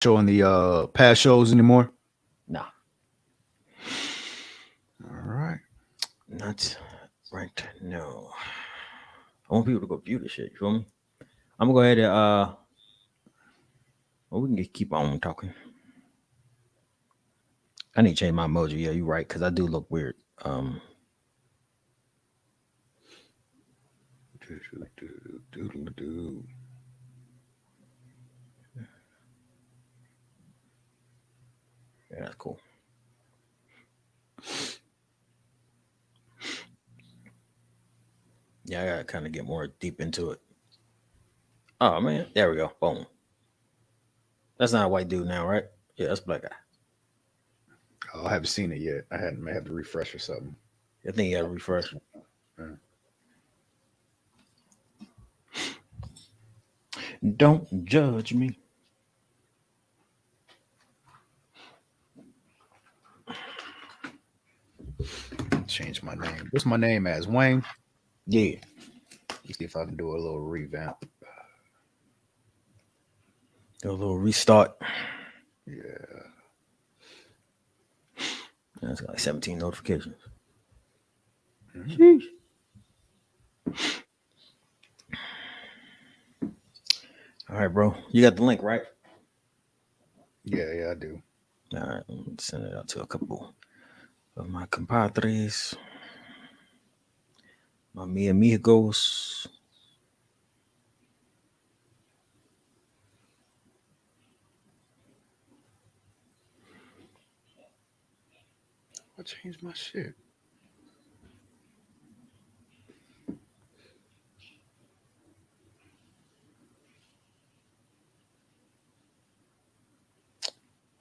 showing the past shows anymore? Nah, All right. not right now. I want people to go view this shit. You feel me? I'm gonna go ahead and well, we can just keep on talking. I need to change my emoji. Yeah, you're right, because I do look weird. Do. Yeah, that's cool. Yeah, I gotta kind of get more deep into it. Oh man, there we go. Boom. That's not a white dude now, right? Yeah, that's a black guy. Oh, I haven't seen it yet. May have to refresh or something. I think you gotta refresh. Yeah. Don't judge me. Change my name. What's my name as? Wayne. Yeah. Let's see if I can do a little revamp. Do a little restart. Yeah. That's got like 17 notifications. Mm-hmm. All right, bro. You got the link, right? Yeah, I do. All right. Let me send it out to a couple of my compadres, my mi amigos. I changed my shit.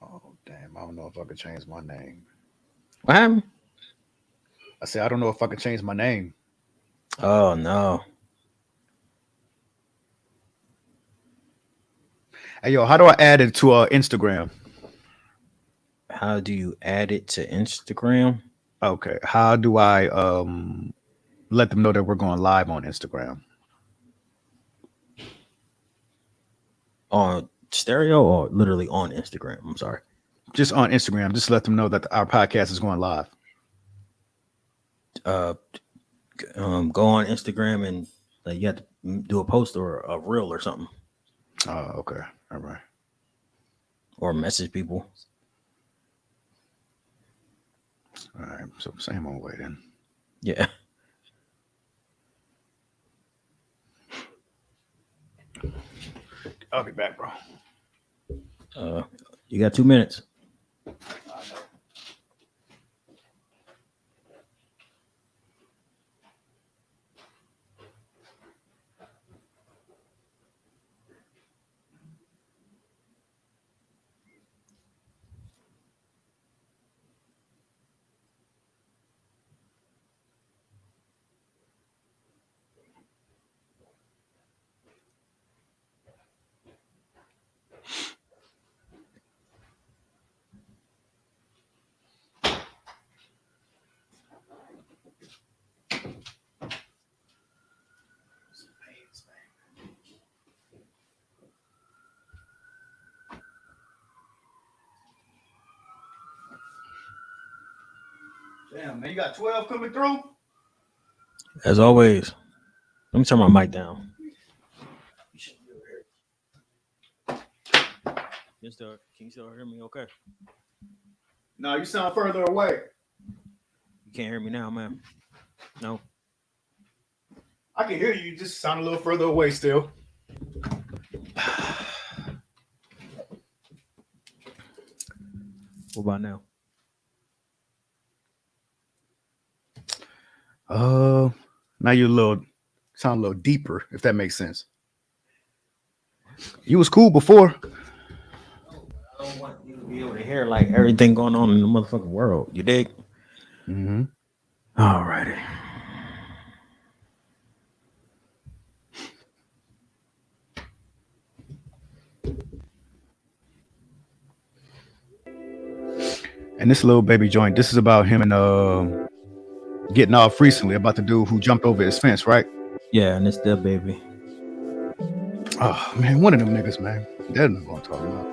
Oh damn! I don't know if I could change my name. What happened? I said I don't know if I could change my name. Oh, no. Hey yo, how do I add it to Instagram? How do you add it to Instagram? Okay. How do I let them know that we're going live on Instagram? On stereo or literally on Instagram? I'm sorry. Just on Instagram. Just let them know that our podcast is going live. Uh, go on Instagram and you have to do a post or a reel or something, Oh, okay. All right. or message people. All right. So same old way then. Yeah. I'll be back, bro. Uh, you got 2 minutes. Damn, man, you got 12 coming through? As always, let me turn my mic down. Can you still hear me? Okay. No, you sound further away. You can't hear me now, man. No. I can hear you. You just sound a little further away still. What about now? Now you sound a little deeper, if that makes sense. You was cool before. I don't want you to be able to hear like everything going on in the motherfucking world. You dig? Mm-hmm. Alrighty. And this little baby joint, this is about him and getting off recently about the dude who jumped over his fence, right? Yeah, and it's their baby. Oh man, one of them niggas, man. That's what I'm talking about.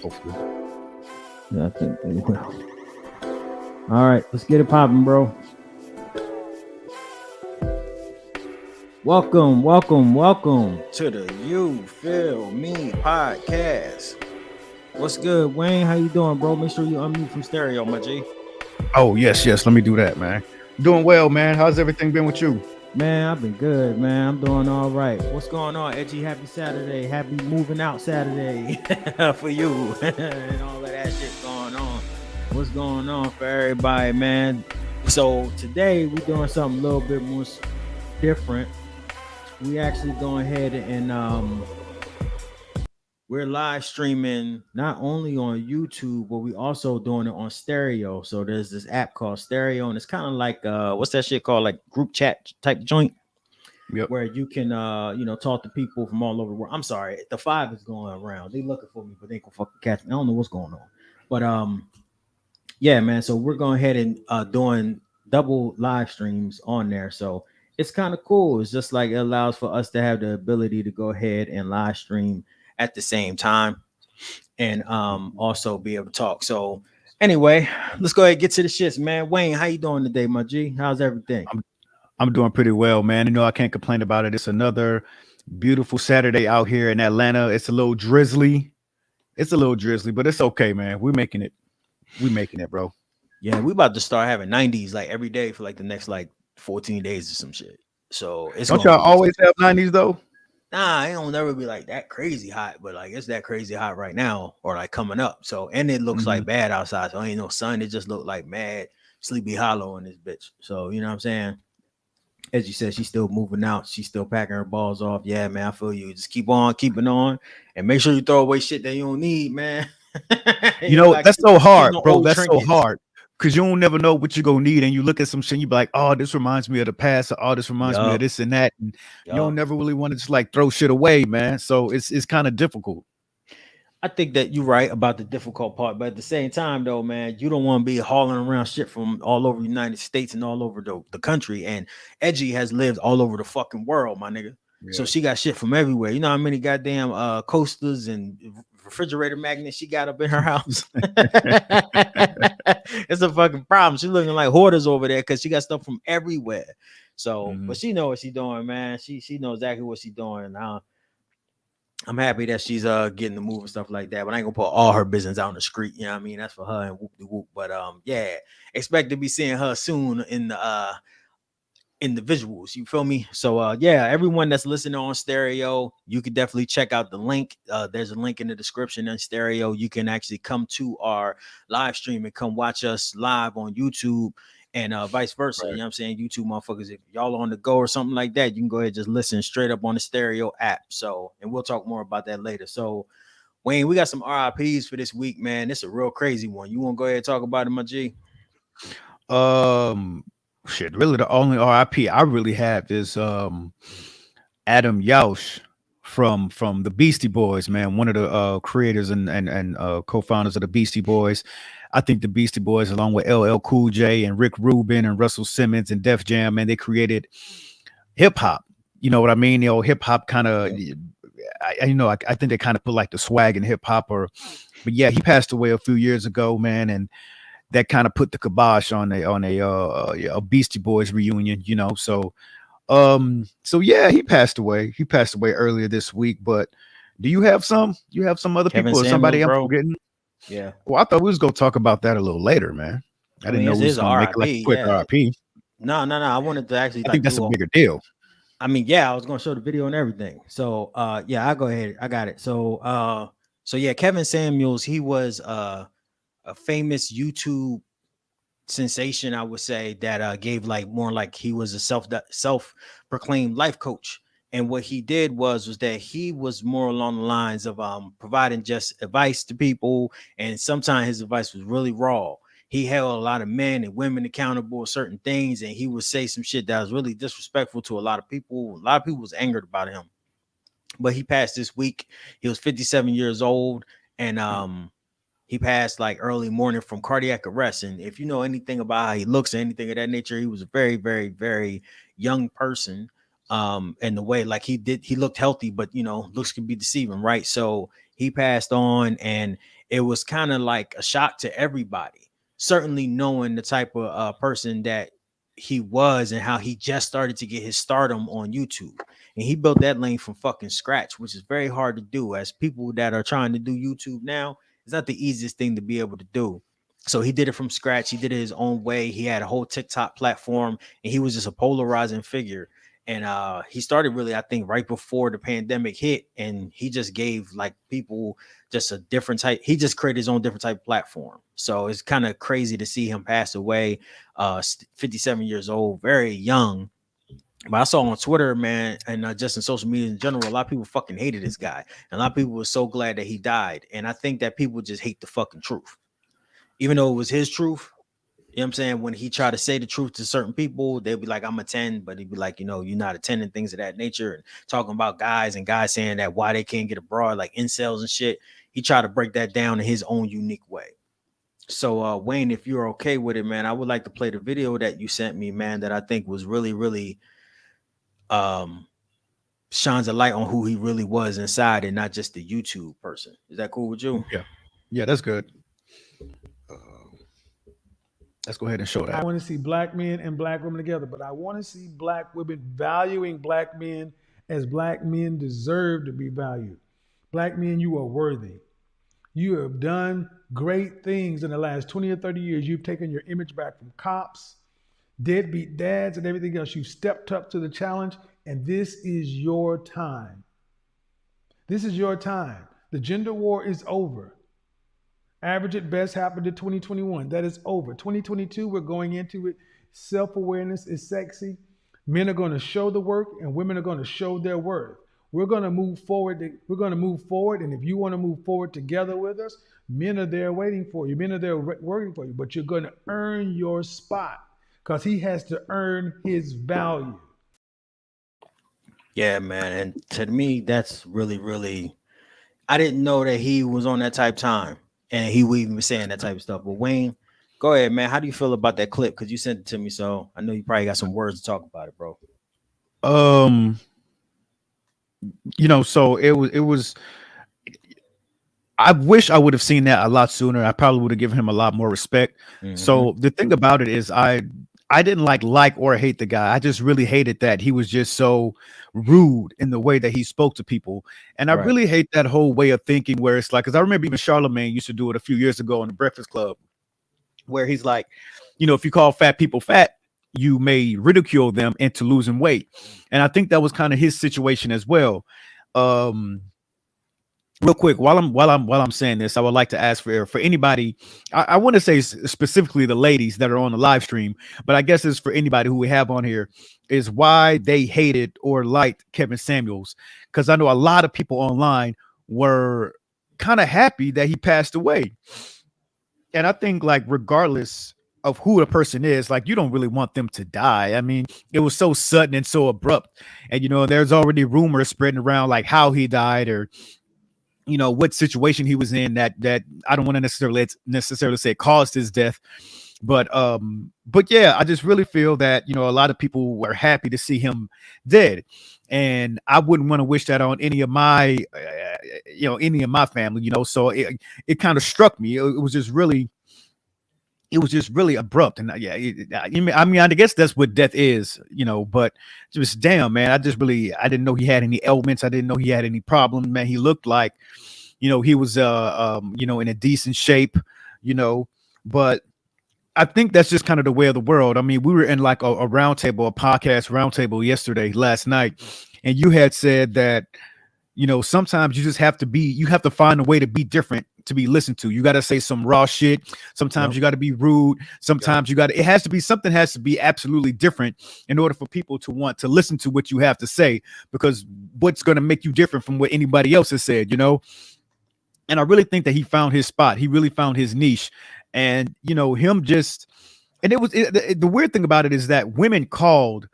Hopefully. Yeah, I think they will. All right, let's get it popping, bro. Welcome To the You Feel Me podcast. What's good, Wayne? How you doing, bro? Make sure you unmute from stereo, my G. Oh, yes, yes. Let me do that, man. Doing well, man. How's everything been with you? Man, I've been good, man. I'm doing all right. What's going on, Edgy? Happy Saturday. Happy moving out Saturday for you and all of that shit going on. What's going on for everybody, man? So today we're doing something a little bit more different. We actually going ahead and we're live streaming not only on YouTube, but we also doing it on stereo. So there's this app called Stereo, and it's kind of like what's that shit called? Like group chat type joint, Yep. where you can talk to people from all over the world. I'm sorry, the 5 is going around. They looking for me, but they ain't gonna fucking catch me. I don't know what's going on. But yeah, man. So we're going ahead and doing double live streams on there. So it's kind of cool. It's just like it allows for us to have the ability to go ahead and live stream at the same time and also be able to talk. So anyway, let's go ahead and get to the shits, man. Wayne, how you doing today, my G? How's everything? I'm doing pretty well, man. You know, I can't complain about it. It's another beautiful Saturday out here in Atlanta. It's a little drizzly. But it's okay, man. We're making it. We're making it, bro. Yeah, we about to start having 90s like every day for like the next like 14 days or some shit. So it's Don't gonna y'all be always have 90s though? nah, it don't never be like that crazy hot, but like it's that crazy hot right now or like coming up. So and it looks like bad outside. So ain't no sun. It just look like mad sleepy hollow in this bitch. So you know what I'm saying? As you said, she's still moving out. She's still packing her balls off. Yeah, man, I feel you. Just keep on keeping on and make sure you throw away shit that you don't need, man. You know, that's so hard, no bro. old That's so trinkets. hard. Cause you don't never know what you're gonna need. And you look at some shit, you be like, oh, this reminds me of the past, or oh, this reminds me of this and that. And you don't never really want to just like throw shit away, man. So it's kind of difficult. I think that you're right about the difficult part, but at the same time, though, man, you don't want to be hauling around shit from all over the United States and all over the country. And Edgy has lived all over the fucking world, my nigga. Yeah. So she got shit from everywhere. You know how many goddamn coasters and refrigerator magnets she got up in her house? It's a fucking problem. She's looking like hoarders over there because she got stuff from everywhere. So, but she know what she's doing, man. She knows exactly what she's doing. I'm happy that she's getting the move and stuff like that, but I ain't gonna put all her business out on the street. You know what I mean? That's for her and whoop de whoop. But yeah, expect to be seeing her soon in the visuals. You feel me? So yeah, everyone that's listening on stereo, you can definitely check out the link. There's a link in the description on stereo. You can actually come to our live stream and come watch us live on YouTube. And vice versa. Right. You know what I'm saying? YouTube motherfuckers, if y'all on the go or something like that, you can go ahead and just listen straight up on the stereo app. So, and we'll talk more about that later. So, Wayne, we got some RIPs for this week, man. It's a real crazy one. You want to go ahead and talk about it, my G? Shit, really the only RIP I really have is Adam Yauch from the Beastie Boys, man. One of the creators and co-founders of the Beastie Boys. I think the Beastie Boys, along with LL Cool J and Rick Rubin and Russell Simmons and Def Jam, man, they created hip hop. You know what I mean? The old hip hop kind of, I think they kind of put like the swag in hip hop. But yeah, he passed away a few years ago, man, and that kind of put the kibosh on a Beastie Boys reunion. You know, so yeah, he passed away. He passed away earlier this week. But do you have some? You have some other Kevin people or Samuels, somebody bro. I'm forgetting? Yeah. Well, I thought we was gonna talk about that a little later, man. I didn't know we was gonna make it like a quick RIP. No. I wanted to actually. I think that's a bigger deal. I mean, yeah, I was gonna show the video and everything. So, yeah, I'll go ahead. I got it. So, yeah, Kevin Samuels, he was a famous YouTube sensation, I would say, that gave like more like he was a self-proclaimed life coach. And what he did was that he was more along the lines of providing just advice to people, and sometimes his advice was really raw. He held a lot of men and women accountable for certain things, and he would say some shit that was really disrespectful to a lot of people. A lot of people was angered about him. But he passed this week. He was 57 years old, and he passed like early morning from cardiac arrest. And if you know anything about how he looks or anything of that nature, he was a very, very, very young person. And the way like he looked healthy, but you know, looks can be deceiving, right? So he passed on, and it was kind of like a shock to everybody. Certainly knowing the type of person that he was and how he just started to get his stardom on YouTube. And he built that lane from fucking scratch, which is very hard to do. As people that are trying to do YouTube now, it's not the easiest thing to be able to do. So he did it from scratch. He did it his own way. He had a whole TikTok platform, and he was just a polarizing figure. And he started really, I think, right before the pandemic hit, and he just gave like people just a different type. He just created his own different type of platform. So it's kind of crazy to see him pass away, 57 years old, very young. But I saw on Twitter, man, and just in social media in general, a lot of people fucking hated this guy. And a lot of people were so glad that he died. And I think that people just hate the fucking truth. Even though it was his truth, you know what I'm saying? When he tried to say the truth to certain people, they'd be like, I'm a 10, but he'd be like, you know, you're not a 10 and things of that nature. And talking about guys saying that why they can't get abroad, like incels and shit. He tried to break that down in his own unique way. So, Wayne, if you're okay with it, man, I would like to play the video that you sent me, man, that I think was really, really shines a light on who he really was inside and not just the YouTube person. Is that cool with you? Yeah, that's good. Let's go ahead and show that. I want to see black men and black women together, but I want to see black women valuing black men as black men deserve to be valued. Black men, you are worthy. You have done great things in the last 20 or 30 years. You've taken your image back from cops, deadbeat dads, and everything else. You've stepped up to the challenge, and this is your time. This is your time. The gender war is over. Average at best happened in 2021. That is over. 2022, we're going into it. Self-awareness is sexy. Men are going to show the work, and women are going to show their worth. We're going to move forward. We're going to move forward, and if you want to move forward together with us, men are there waiting for you. Men are there working for you, but you're going to earn your spot because he has to earn his value. Yeah, man. And to me, that's really, really, I didn't know that he was on that type of time and he would even be saying that type of stuff. But Wayne, go ahead, man. How do you feel about that clip? Because you sent it to me, so I know you probably got some words to talk about it, bro. You know, so it was I wish I would have seen that a lot sooner. I probably would have given him a lot more respect. Mm-hmm. So the thing about it is I didn't like or hate the guy. I just really hated that he was just so rude in the way that he spoke to people. And I really hate that whole way of thinking where it's like, because I remember even Charlemagne used to do it a few years ago on the Breakfast Club, where he's like, you know, if you call fat people fat, you may ridicule them into losing weight. And I think that was kind of his situation as well. Real quick, while I'm saying this, I would like to ask for anybody. I want to say specifically the ladies that are on the live stream, but I guess it's for anybody who we have on here, is why they hated or liked Kevin Samuels. Because I know a lot of people online were kind of happy that he passed away. And I think, like, regardless of who the person is, like, you don't really want them to die. I mean, it was so sudden and so abrupt. And, you know, there's already rumors spreading around like how he died or, you know, what situation he was in that I don't want to necessarily say caused his death. But yeah, I just really feel that, you know, a lot of people were happy to see him dead. And I wouldn't want to wish that on any of my, any of my family, you know. So it kind of struck me. It was just really abrupt. And I mean, I guess that's what death is, you know, but just damn, man, I didn't know he had any ailments. I didn't know he had any problems, man. He looked like, you know, he was, in a decent shape, you know, but I think that's just kind of the way of the world. I mean, we were in like a podcast roundtable last night, and you had said that, you know, sometimes you have to find a way to be different, to be listened to. You got to say some raw shit. Sometimes you got to be rude. Sometimes something has to be absolutely different in order for people to want to listen to what you have to say, because what's going to make you different from what anybody else has said, you know? And I really think that he found his spot. He really found his niche. And, you know, the weird thing about it is that women called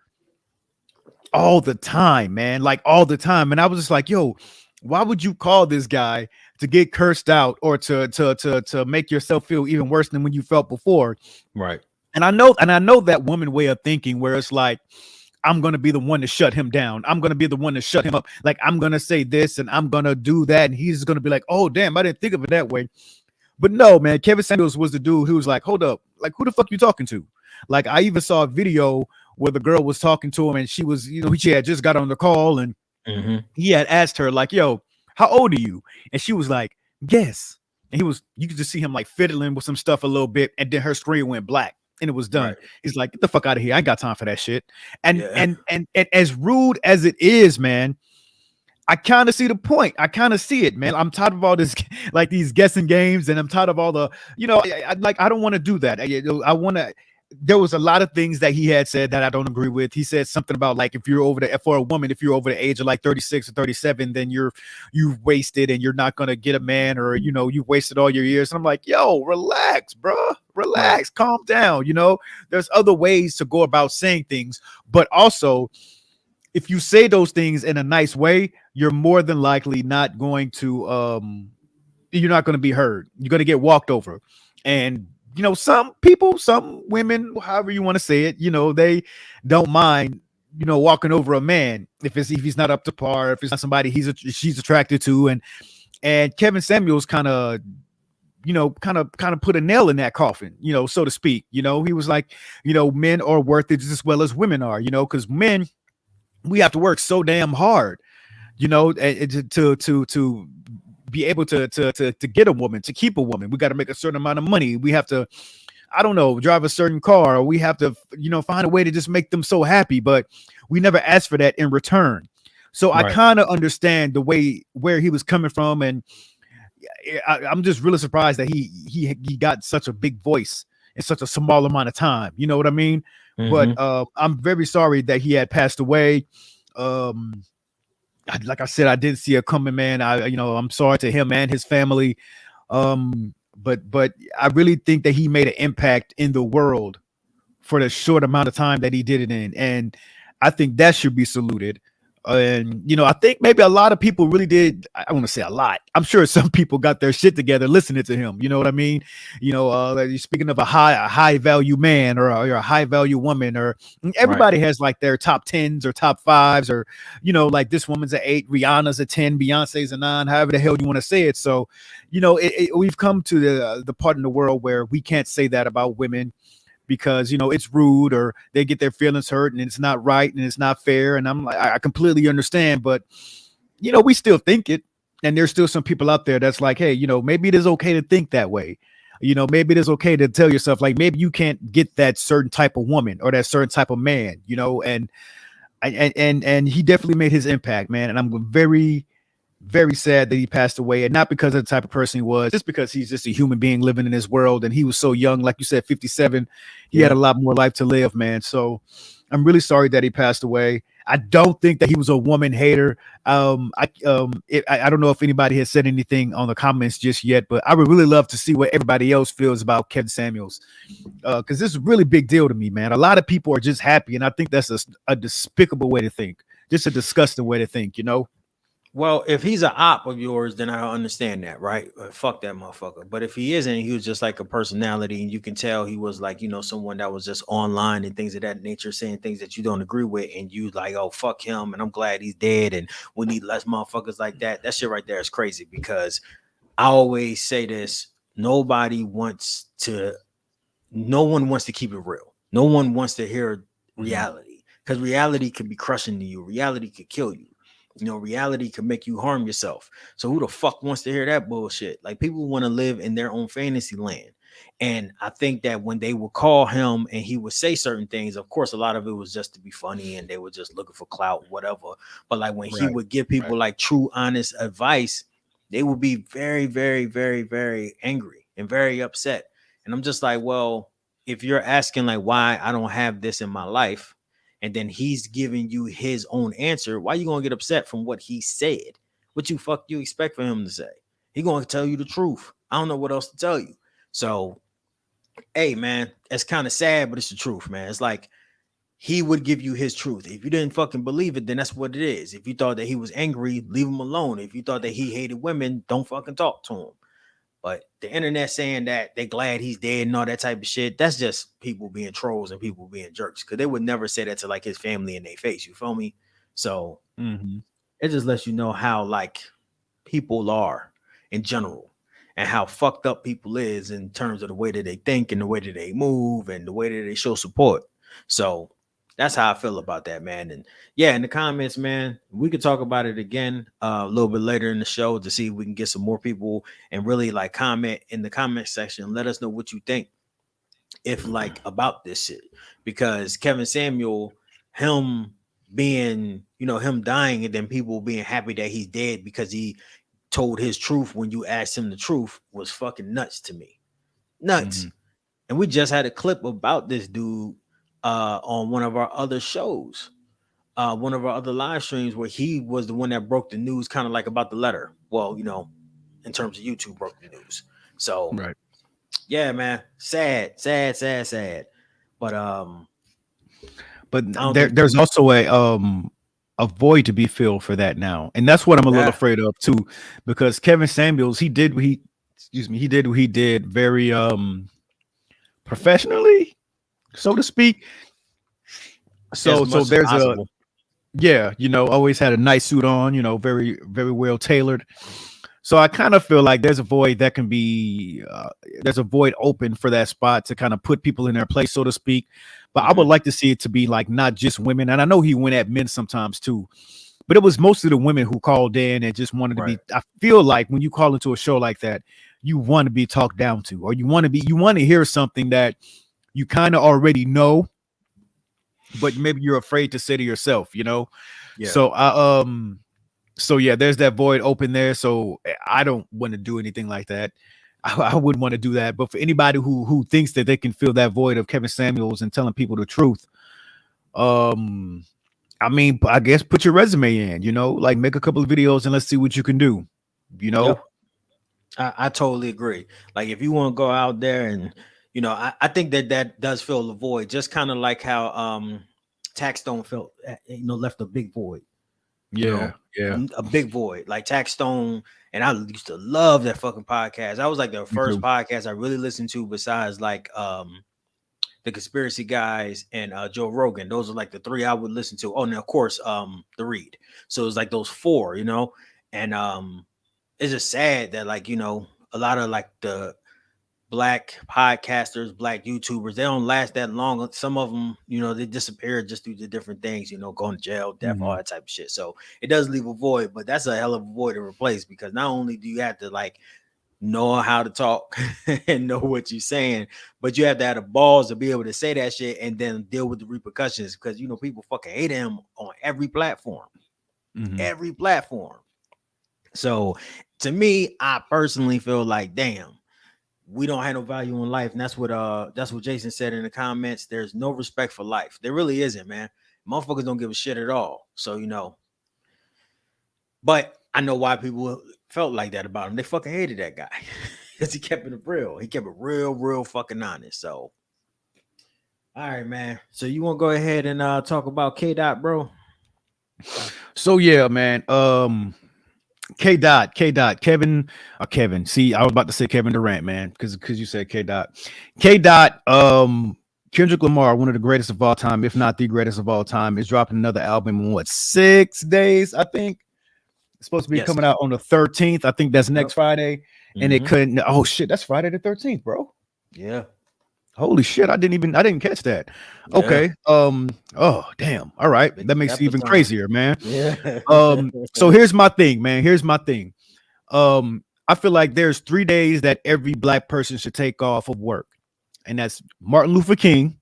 all the time, man, like all the time. And I was just like, yo, why would you call this guy to get cursed out or to make yourself feel even worse than when you felt before? Right. And I know that woman way of thinking where it's like, I'm going to be the one to shut him down. I'm going to be the one to shut him up. Like, I'm going to say this and I'm going to do that. And he's going to be like, oh, damn, I didn't think of it that way. But no, man, Kevin Samuels was the dude who was like, hold up, like, who the fuck you talking to? Like, I even saw a video where the girl was talking to him and she was, she had just got on the call and he had asked her, like, yo, how old are you? And she was like, guess. And you could just see him like fiddling with some stuff a little bit. And then her screen went black and it was done. Right. He's like, get the fuck out of here. I ain't got time for that shit. And as rude as it is, man, I kind of see the point. I kind of see it, man. I'm tired of all this, like these guessing games, and I'm tired of all the, I don't want to do that. I want to. There was a lot of things that he had said that I don't agree with. He said something about like if you're over for a woman, if you're over the age of like 36 or 37, then you've wasted and you're not gonna get a man, or you've wasted all your years. And I'm like, yo, relax, bro, relax, calm down. There's other ways to go about saying things, but also, if you say those things in a nice way, you're more than likely not going to you're not going to be heard. You're going to get walked over. And some people, some women, however you want to say it, they don't mind walking over a man if he's not up to par, if it's not somebody she's attracted to. And Kevin Samuels kind of put a nail in that coffin, so to speak. He was like, men are worth it just as well as women are, because men, we have to work so damn hard, to be able to get a woman, to keep a woman. We got to make a certain amount of money. We have to, I don't know, drive a certain car, or we have to, find a way to just make them so happy, but we never ask for that in return. So I kind of understand where he was coming from. And I'm just really surprised that he got such a big voice in such a small amount of time. You know what I mean? But I'm very sorry that he had passed away. Like I said, I didn't see it coming, man. I'm sorry to him and his family. But I really think that he made an impact in the world for the short amount of time that he did it in. And I think that should be saluted. And, I think maybe a lot of people really did. I want to say a lot. I'm sure some people got their shit together listening to him. You know what I mean? Speaking of a high value man or a high value woman, or everybody has like their top 10s or top 5s, or, like this woman's an 8, Rihanna's a 10, Beyonce's a 9, however the hell you want to say it. So, we've come to the part in the world where we can't say that about women, because it's rude, or they get their feelings hurt, and it's not right, and it's not fair. And I'm like, I completely understand, but we still think it, and there's still some people out there that's like, hey, maybe it is okay to think that way. Maybe it is okay to tell yourself, like, maybe you can't get that certain type of woman or that certain type of man, and he definitely made his impact, man. And I'm very, very sad that he passed away, and not because of the type of person he was, just because he's just a human being living in this world, and he was so young, like you said, 57. He had a lot more life to live, man. So I'm really sorry that he passed away. I don't think that he was a woman hater. I don't know if anybody has said anything on the comments just yet, but I would really love to see what everybody else feels about Kevin Samuels, because this is a really big deal to me, man. A lot of people are just happy, and I think that's a despicable way to think, just a disgusting way to think, Well, if he's an op of yours, then I understand that, right? Fuck that motherfucker. But if he isn't, he was just like a personality, and you can tell he was like, someone that was just online and things of that nature, saying things that you don't agree with, and you like, oh, fuck him, and I'm glad he's dead, and we need less motherfuckers like that. That shit right there is crazy, because I always say this: no one wants to keep it real. No one wants to hear reality, because reality can be crushing to you. Reality could kill you. Reality can make you harm yourself. So who the fuck wants to hear that bullshit? Like, people want to live in their own fantasy land. And I think that when they would call him and he would say certain things, of course, a lot of it was just to be funny, and they were just looking for clout, whatever. But like when he would give people like true, honest advice, they would be very, very, very, very angry and very upset. And I'm just like, well, if you're asking like why I don't have this in my life, and then he's giving you his own answer, why you gonna get upset from what he said? What you expect for him to say? He gonna tell you the truth. I don't know what else to tell you. So, hey, man, it's kind of sad, but it's the truth, man. It's like he would give you his truth. If you didn't fucking believe it, then that's what it is. If you thought that he was angry, leave him alone. If you thought that he hated women, don't fucking talk to him. But the internet saying that they glad he's dead and all that type of shit, that's just people being trolls and people being jerks. Cause they would never say that to like his family in their face. You feel me? So it just lets you know how like people are in general and how fucked up people is in terms of the way that they think and the way that they move and the way that they show support. So that's how I feel about that, man. And yeah, in the comments, man, we could talk about it again a little bit later in the show to see if we can get some more people and really like comment in the comment section. Let us know what you think if like about this shit, because Kevin Samuel, him being, you know, him dying and then people being happy that he's dead because he told his truth when you asked him the truth was fucking nuts to me. Nuts. And we just had a clip about this dude on one of our other shows, one of our other live streams, where he was the one that broke the news, kind of like about the letter. Well, you know, in terms of YouTube broke the news. So Right. Yeah, man, sad. But there's also a void to be filled for that now, and that's what I'm a little afraid of too, because Kevin Samuels, he did what he did very professionally, so to speak. So there's always had a nice suit on, very, very well tailored. So I kind of feel like there's a void that can be there's a void open for that spot to kind of put people in their place, so to speak. But I would like to see it to be like not just women, and I know he went at men sometimes too, but it was mostly the women who called in and just wanted to be. I feel like when you call into a show like that, you want to be talked down to, or you want to hear something that you kind of already know, but maybe you're afraid to say to yourself, Yeah. So yeah, there's that void open there. So I don't want to do anything like that. I wouldn't want to do that. But for anybody who thinks that they can fill that void of Kevin Samuels and telling people the truth, I mean, I guess put your resume in, like make a couple of videos and let's see what you can do. Yep. I totally agree. Like if you want to go out there and, I think that does fill the void, just kind of like how Tax Stone felt, left a big void. Yeah. A big void. Like Tax Stone, and I used to love that fucking podcast. That was like the first podcast I really listened to besides like the Conspiracy Guys and Joe Rogan. Those are like the three I would listen to. Oh, and of course The Read. So it was like those four, and it's just sad that like, a lot of like the Black podcasters, Black YouTubers, they don't last that long. Some of them, they disappeared just due to different things, going to jail, death, all that type of shit. So it does leave a void, but that's a hell of a void to replace, because not only do you have to like know how to talk and know what you're saying, but you have to have the balls to be able to say that shit and then deal with the repercussions, because people fucking hate him on every platform. Every platform. So to me, I personally feel like, damn, we don't have no value in life. And that's what Jason said in the comments. There's no respect for life. There really isn't, man. Motherfuckers don't give a shit at all. So, but I know why people felt like that about him. They fucking hated that guy because he kept it real. He kept it real fucking honest. So, all right, man. So you want to go ahead and talk about K-Dot, bro? So yeah, man. K-Dot, Kevin. See, I was about to say Kevin Durant, man, because you said K-Dot. Kendrick Lamar, one of the greatest of all time, if not the greatest of all time, is dropping another album in 6 days, I think. It's supposed to be coming out on the 13th. I think that's next Friday. And it couldn't. Oh shit, that's Friday the 13th, bro. Yeah. Holy shit, I didn't catch that. Yeah. Okay. Oh damn. All right. That makes it even crazier, man. Yeah. So here's my thing, man. I feel like there's 3 days that every Black person should take off of work. And that's Martin Luther King,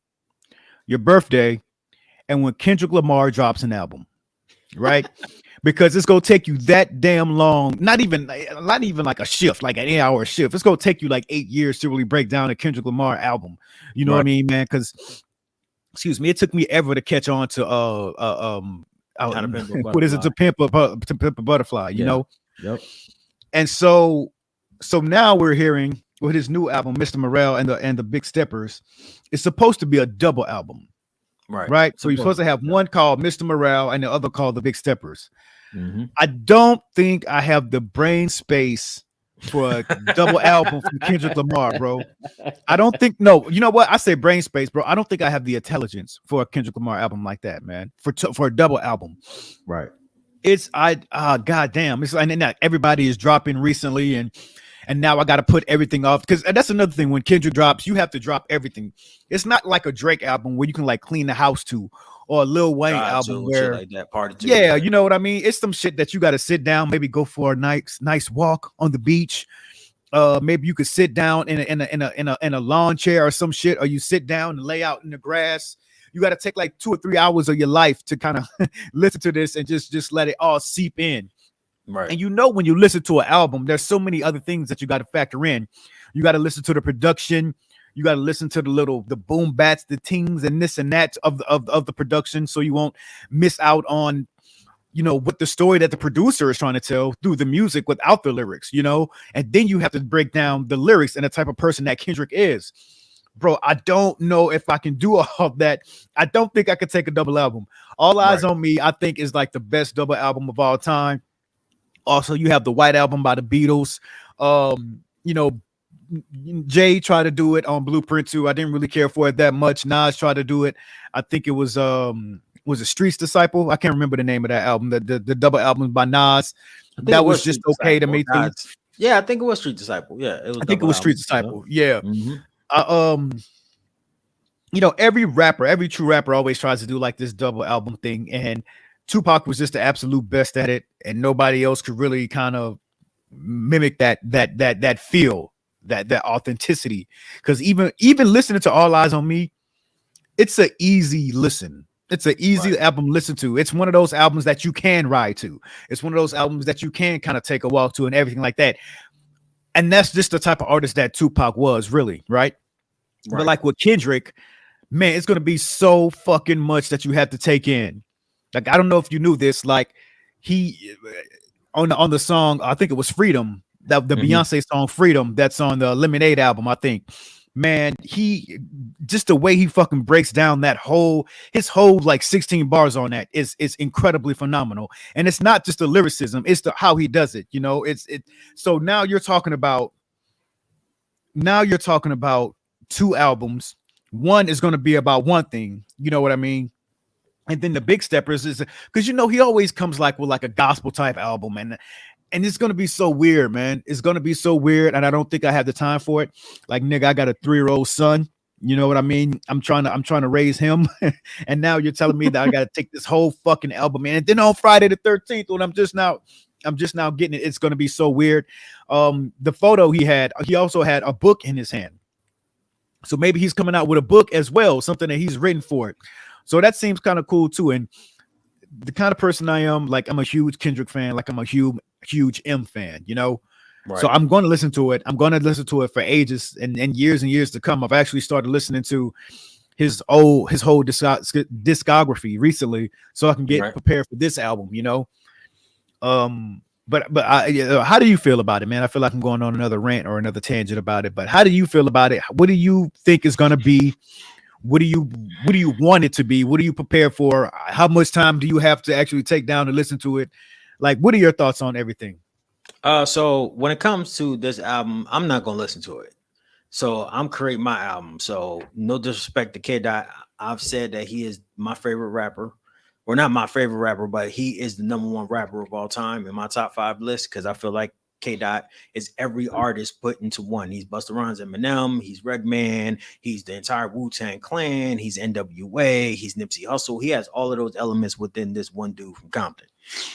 your birthday, and when Kendrick Lamar drops an album. Right? Because it's gonna take you that damn long, not even like a shift, like an 8-hour shift. It's gonna take you like 8 years to really break down a Kendrick Lamar album. You know what I mean, man? Because, excuse me, it took me ever to catch on to what is it, to pimp a butterfly, you know? Yep. And so now we're hearing with his new album, Mr. Morale and the Big Steppers, it's supposed to be a double album. Right. So you're supposed to have one called Mr. Morale and the other called the Big Steppers. I don't think I have the brain space for a double album from Kendrick Lamar, bro. I don't think no. You know what? I say brain space, bro. I don't think I have the intelligence for a Kendrick Lamar album like that, man. For a double album, Right. it's goddamn. It's and now everybody is dropping recently, and now I got to put everything off because that's another thing. When Kendrick drops, you have to drop everything. It's not like a Drake album where you can like clean the house to, or a Lil Wayne album shit where, like that, party too. yeah, you know what I mean. It's some shit that you got to sit down, maybe go for a nice walk on the beach. Maybe you could sit down in a lawn chair or some shit, or you sit down and lay out in the grass. You got to take like 2 or 3 hours of your life to kind of listen to this and just let it all seep in. Right. And you know, when you listen to an album, there's so many other things that you got to factor in. You got to listen to the production. You got to listen to the boom bats, the tings and this and that of the production, so you won't miss out on, you know, what the story that the producer is trying to tell through the music without the lyrics, you know. And then you have to break down the lyrics and the type of person that Kendrick is. Bro, I don't know if I can do all of that. I don't think I could take a double album. All Eyes on Me, I think, is like the best double album of all time. Also, you have the White Album by the Beatles. You know, Jay tried to do it on Blueprint 2. I didn't really care for it that much. Nas tried to do it. I think it was it Street's Disciple? I can't remember the name of that album. The double album by Nas. That was just okay to me too. Yeah, I think it was Street Disciple. Yeah, it was. I think it was Street Disciple. Yeah. Mm-hmm. You know, every true rapper always tries to do like this double album thing, and Tupac was just the absolute best at it, and nobody else could really kind of mimic that feel, that authenticity. Because even listening to All Eyes on Me, it's an easy listen. It's an easy album to listen to. It's one of those albums that you can ride to. It's one of those albums that you can kind of take a walk to and everything like that. And that's just the type of artist that Tupac was, really, right? But like with Kendrick, man, it's going to be so fucking much that you have to take in. Like, I don't know if you knew this, like he on the song, I think it was Freedom, that the Beyonce song Freedom, that's on the Lemonade album, I think. Man, he just the way he fucking breaks down his whole like 16 bars on that is incredibly phenomenal. And it's not just the lyricism, it's the how he does it, you know. So now you're talking about 2 albums. One is going to be about one thing, you know what I mean? And then the Big Steppers is because, you know, he always comes like with like a gospel type album, and it's going to be so weird, man. It's going to be so weird, and I don't think I have the time for it. Like, nigga, I got a 3-year-old son. You know what I mean? I'm trying to raise him, and now you're telling me that I got to take this whole fucking album in. And then on Friday the 13th, when I'm just now getting it, it's going to be so weird. The photo he also had a book in his hand, so maybe he's coming out with a book as well, something that he's written for it. So that seems kind of cool too. And the kind of person I am, like, I'm a huge Kendrick fan, like I'm a huge M fan, you know. Right. So I'm going to listen to it. I'm going to listen to it for ages and years to come. I've actually started listening to his whole discography recently, so I can get prepared for this album, you know. But how do you feel about it, man? I feel like I'm going on another rant or another tangent about it. But how do you feel about it? What do you think is going to be? What do you want it to be? What do you prepare for? How much time do you have to actually take down to listen to it? Like, what are your thoughts on everything? So when it comes to this album, I'm not gonna listen to it. So I'm creating my album. So no disrespect to K Dot. I've said that he is my favorite rapper. Or not my favorite rapper, but he is the #1 rapper of all time in my top 5 list, because I feel like K Dot is every artist put into one. He's Busta Rhymes, Eminem, he's Redman, he's the entire Wu-Tang Clan, he's NWA, he's Nipsey Hussle. He has all of those elements within this one dude from Compton.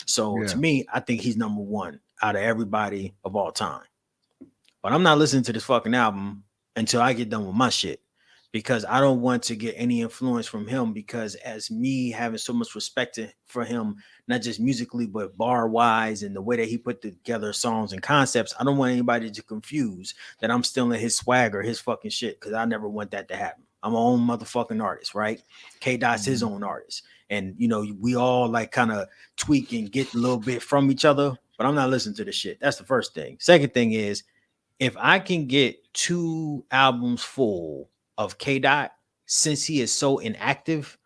So to me, I think he's #1 out of everybody of all time. But I'm not listening to this fucking album until I get done with my shit, because I don't want to get any influence from him, because as me having so much respect for him, not just musically, but bar wise and the way that he put together songs and concepts, I don't want anybody to confuse that I'm stealing his swag or his fucking shit, because I never want that to happen. I'm my own motherfucking artist, right? K-Dot's his own artist. And, you know, we all like kind of tweak and get a little bit from each other, but I'm not listening to the shit. That's the first thing. Second thing is, if I can get 2 albums full of K-Dot, since he is so inactive,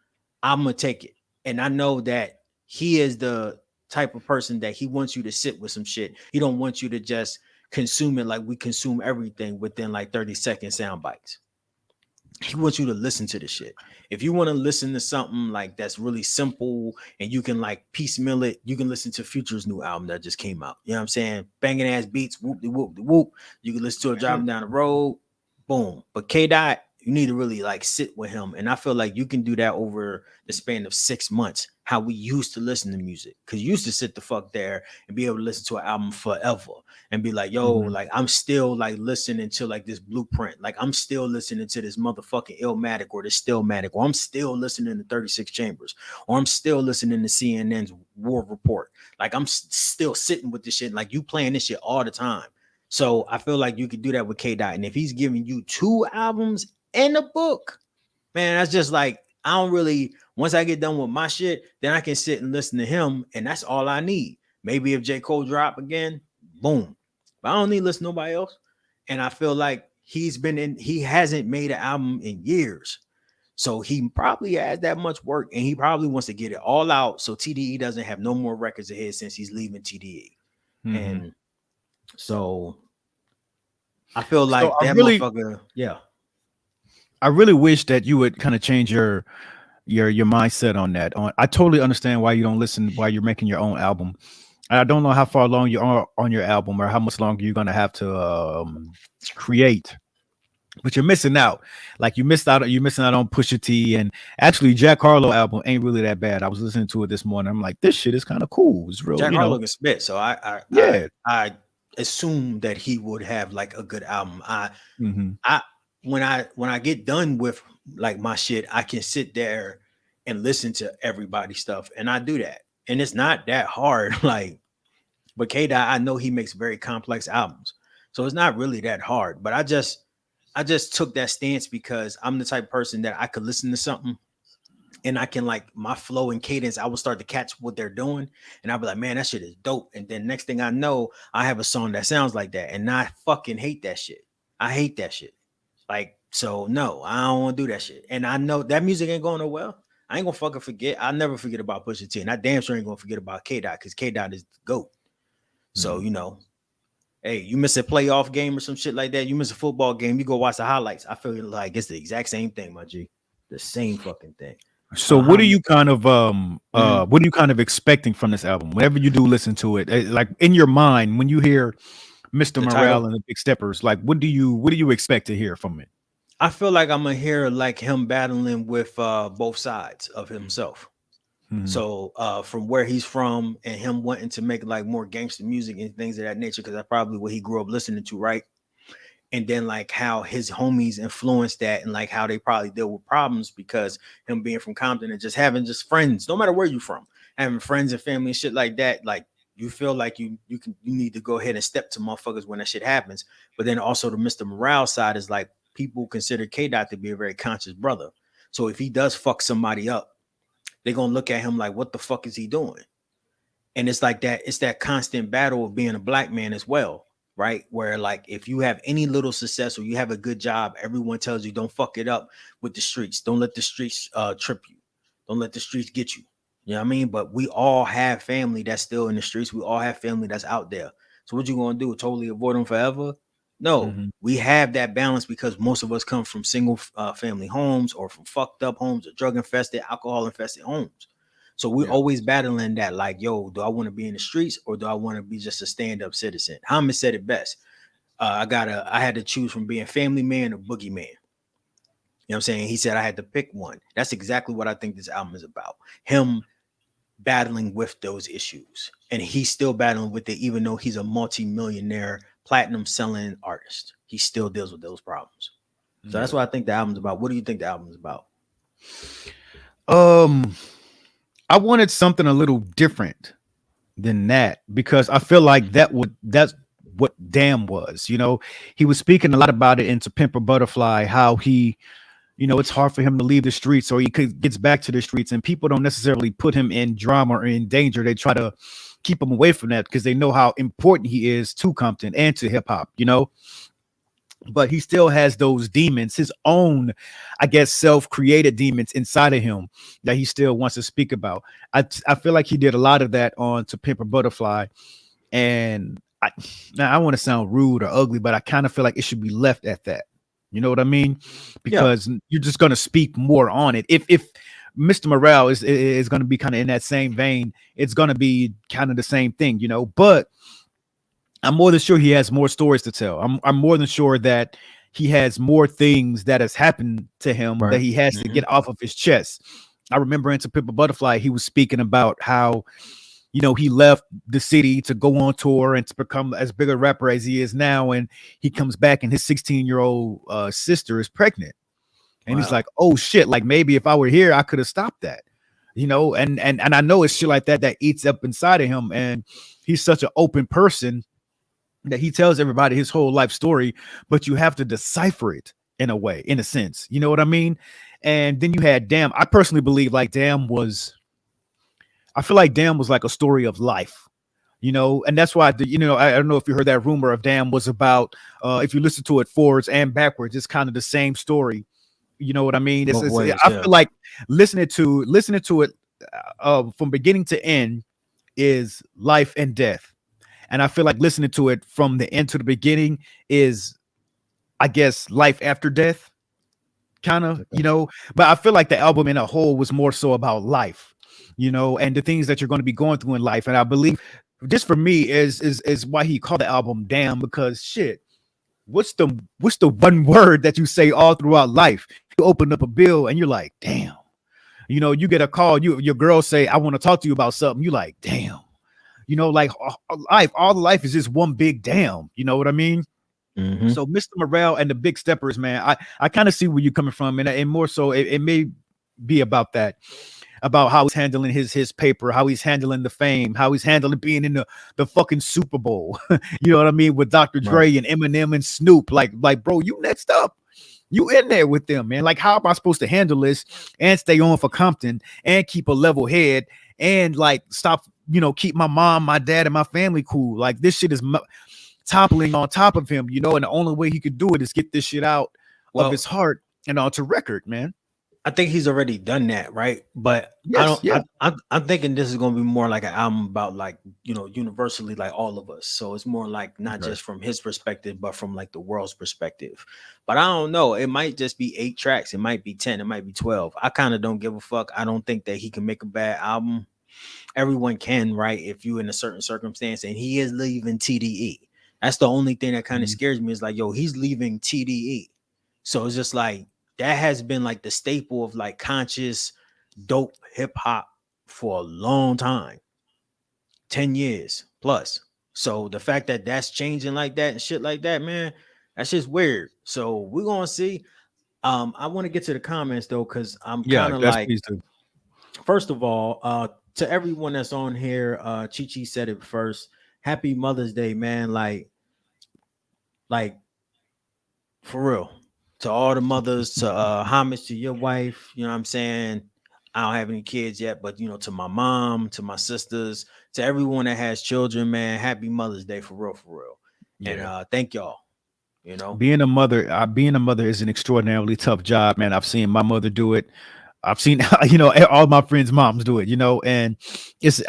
I'm gonna take it. And I know that he is the type of person that he wants you to sit with some shit. He don't want you to just, consume it like we consume everything within like 30-second sound bites. He wants you to listen to the shit. If you want to listen to something like that's really simple and you can like piecemeal it, you can listen to Future's new album that just came out. You know what I'm saying? Banging ass beats, whoop de whoop de whoop. You can listen to it driving down the road, boom. But K Dot, you need to really like sit with him. And I feel like you can do that over the span of 6 months, how we used to listen to music. Because you used to sit the fuck there and be able to listen to an album forever and be like, yo, like I'm still like listening to like this Blueprint. Like I'm still listening to this motherfucking Illmatic or this Stillmatic, or I'm still listening to 36 Chambers, or I'm still listening to CNN's War Report. Like I'm still sitting with this shit. Like you playing this shit all the time. So I feel like you could do that with K Dot. And if he's giving you 2 albums and a book, man, that's just like, I don't really, once I get done with my shit, then I can sit and listen to him, and that's all I need. Maybe if J. Cole drop again, boom. But I don't need to listen to nobody else. And I feel like he hasn't made an album in years. So he probably has that much work, and he probably wants to get it all out so TDE doesn't have no more records of his since he's leaving TDE. And so I feel like So that motherfucker, yeah. I really wish that you would kind of change your mindset on that. I totally understand why you don't listen while you're making your own album. I don't know how far along you are on your album or how much longer you're gonna have to create, but you're missing out. Like you're missing out on Pusha T, and actually Jack Harlow album ain't really that bad. I was listening to it this morning. I'm like, this shit is kind of cool. It's real. Jack Harlow can spit, so I assume that he would have like a good album. When I get done with like my shit, I can sit there and listen to everybody's stuff, and I do that, and it's not that hard. Like, but K-Dot, I know he makes very complex albums, so it's not really that hard. But I just took that stance because I'm the type of person that I could listen to something, and I can like my flow and cadence, I will start to catch what they're doing, and I'll be like, man, that shit is dope. And then next thing I know, I have a song that sounds like that, and I fucking hate that shit. I hate that shit. Like, so no, I don't want to do that shit. And I know that music ain't going nowhere. I ain't gonna fucking forget. I'll never forget about Pusha T. And I damn sure ain't gonna forget about K-Dot, because K-Dot is the GOAT. So, you know, hey, you miss a playoff game or some shit like that, you miss a football game, you go watch the highlights. I feel like it's the exact same thing, my G. The same fucking thing. So what are you kind of what are you kind of expecting from this album? Whenever you do listen to it, like in your mind, when you hear Mr. Morale and the Big Steppers, like what do you expect to hear from it? I feel like I'm gonna hear like him battling with both sides of himself. So from where he's from and him wanting to make like more gangster music and things of that nature, because that's probably what he grew up listening to, right? And then like how his homies influenced that, and like how they probably deal with problems because him being from Compton and just having just friends, no matter where you're from, having friends and family and shit like that. Like you feel like you need to go ahead and step to motherfuckers when that shit happens. But then also the Mr. Morale side is like people consider K-Dot to be a very conscious brother. So if he does fuck somebody up, they're gonna look at him like, what the fuck is he doing? And it's like that, it's that constant battle of being a black man as well, right? Where like if you have any little success or you have a good job, everyone tells you don't fuck it up with the streets. Don't let the streets trip you. Don't let the streets get you. You know what I mean? But we all have family that's still in the streets. We all have family that's out there. So what you gonna do? Totally avoid them forever? No, we have that balance because most of us come from single family homes or from fucked up homes or drug infested, alcohol infested homes. So we're always battling that, like, yo, do I want to be in the streets or do I want to be just a stand-up citizen? Hammond said it best. I had to choose from being family man or boogeyman. You know what I'm saying? He said I had to pick one. That's exactly what I think this album is about. Him battling with those issues. And he's still battling with it, even though he's a multi-millionaire platinum selling artist. He still deals with those problems. So that's what I think the album's about. What do you think the album's about? I wanted something a little different than that because I feel like that's what Damn was. You know, he was speaking a lot about it in To Pimp a Butterfly, how he, you know, it's hard for him to leave the streets or he gets back to the streets, and people don't necessarily put him in drama or in danger. They try to keep him away from that because they know how important he is to Compton and to hip hop, you know. But he still has those demons, his own, I guess, self-created demons inside of him that he still wants to speak about. I feel like he did a lot of that on To Pimp a Butterfly, and I, now I want to sound rude or ugly, but I kind of feel like it should be left at that. You know what I mean? Yeah. Because you're just gonna speak more on it. If Mr. Morale is gonna be kind of in that same vein, it's gonna be kind of the same thing, you know. But I'm more than sure he has more stories to tell. I'm more than sure that he has more things that has happened to him that Right. he has to get off of his chest. I remember in To Pimp a Butterfly, he was speaking about how, you know, he left the city to go on tour and to become as big a rapper as he is now. And he comes back and his 16-year-old sister is pregnant. And he's Wow. like, oh shit, like maybe if I were here, I could have stopped that. You know, and I know it's shit like that that eats up inside of him. And he's such an open person that he tells everybody his whole life story, but you have to decipher it in a way, in a sense. You know what I mean? And then you had Damn. I personally believe like I feel like Damn was like a story of life, you know, and that's why, you know, I don't know if you heard that rumor of Damn was about, if you listen to it forwards and backwards, it's kind of the same story. You know what I mean? Both ways, I yeah. feel like listening to it from beginning to end is life and death. And I feel like listening to it from the end to the beginning is, I guess, life after death, kind of, you know. But I feel like the album in a whole was more so about life, you know, and the things that you're going to be going through in life. And I believe just for me is why he called the album Damn, because shit, what's the one word that you say all throughout life? You open up a bill and you're like, damn. You know, you get a call, your girl say, I want to talk to you about something. You like, damn. You know, like all life is just one big damn. You know what I mean? Mhm. So Mr. Morale and the Big Steppers, man, I kind of see where you're coming from, and more so, it may be about that, about how he's handling his paper, how he's handling the fame, how he's handling being in the fucking Super Bowl. You know what I mean? With Dr. Dre and Eminem and Snoop, like bro, you next up. You in there with them, man. Like, how am I supposed to handle this and stay on for Compton and keep a level head and like stop, you know, keep my mom, my dad, and my family cool? Like, this shit is toppling on top of him, you know, and the only way he could do it is get this shit out of his heart and onto record, man. I think he's already done that, right? But Yes, yeah. I'm thinking this is gonna be more like an album about, like, you know, universally, like all of us. So it's more like not just from his perspective, but from like the world's perspective. But I don't know. It might just be 8 tracks. It might be 10. It might be 12. I kind of don't give a fuck. I don't think that he can make a bad album. Everyone can, right? If you in a certain circumstance, and he is leaving TDE. That's the only thing that kind of scares me, is like, yo, he's leaving TDE. So it's just like, that has been like the staple of like conscious dope hip hop for a long time, 10 years plus. So the fact that that's changing like that and shit like that, man, that's just weird. So we're gonna see. I want to get to the comments though, because I'm Yeah, kind of that's like, please do. first of all, to everyone that's on here, Chi Chi said it first. Happy Mother's Day, man. Like for real. To all the mothers, to homage to your wife, you know what I'm saying? I don't have any kids yet, but you know, to my mom, to my sisters, to everyone that has children, man, happy Mother's Day for real, for real. And thank y'all. You know, Being a mother is an extraordinarily tough job, man. I've seen my mother do it. I've seen, you know, all my friends' moms do it, you know, and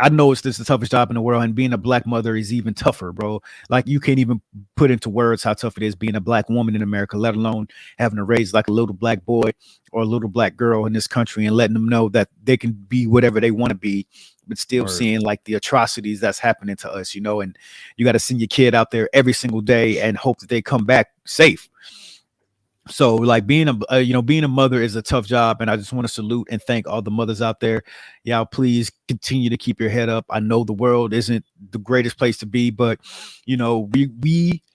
I know it's the toughest job in the world. And being a black mother is even tougher, bro. Like, you can't even put into words how tough it is being a black woman in America, let alone having to raise like a little black boy or a little black girl in this country and letting them know that they can be whatever they want to be, but still seeing like the atrocities that's happening to us, you know. And you got to send your kid out there every single day and hope that they come back safe. So like being a mother is a tough job, and I just want to salute and thank all the mothers out there. Y'all, please continue to keep your head up. I know the world isn't the greatest place to be, but you know,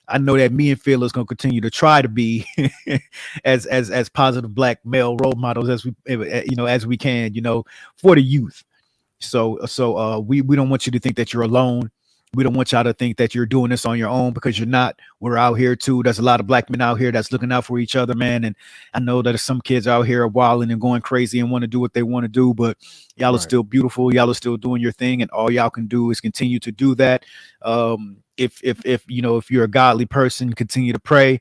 I know that me and Phil is going to continue to try to be as positive black male role models as we can, you know, for the youth. So we don't want you to think that you're alone. We don't want y'all to think that you're doing this on your own, because you're not. We're out here too. There's a lot of black men out here that's looking out for each other, man. And I know that some kids out here are wilding and going crazy and want to do what they want to do, but y'all are still beautiful. Y'all are still doing your thing, and all y'all can do is continue to do that. If you know, if you're a godly person, continue to pray.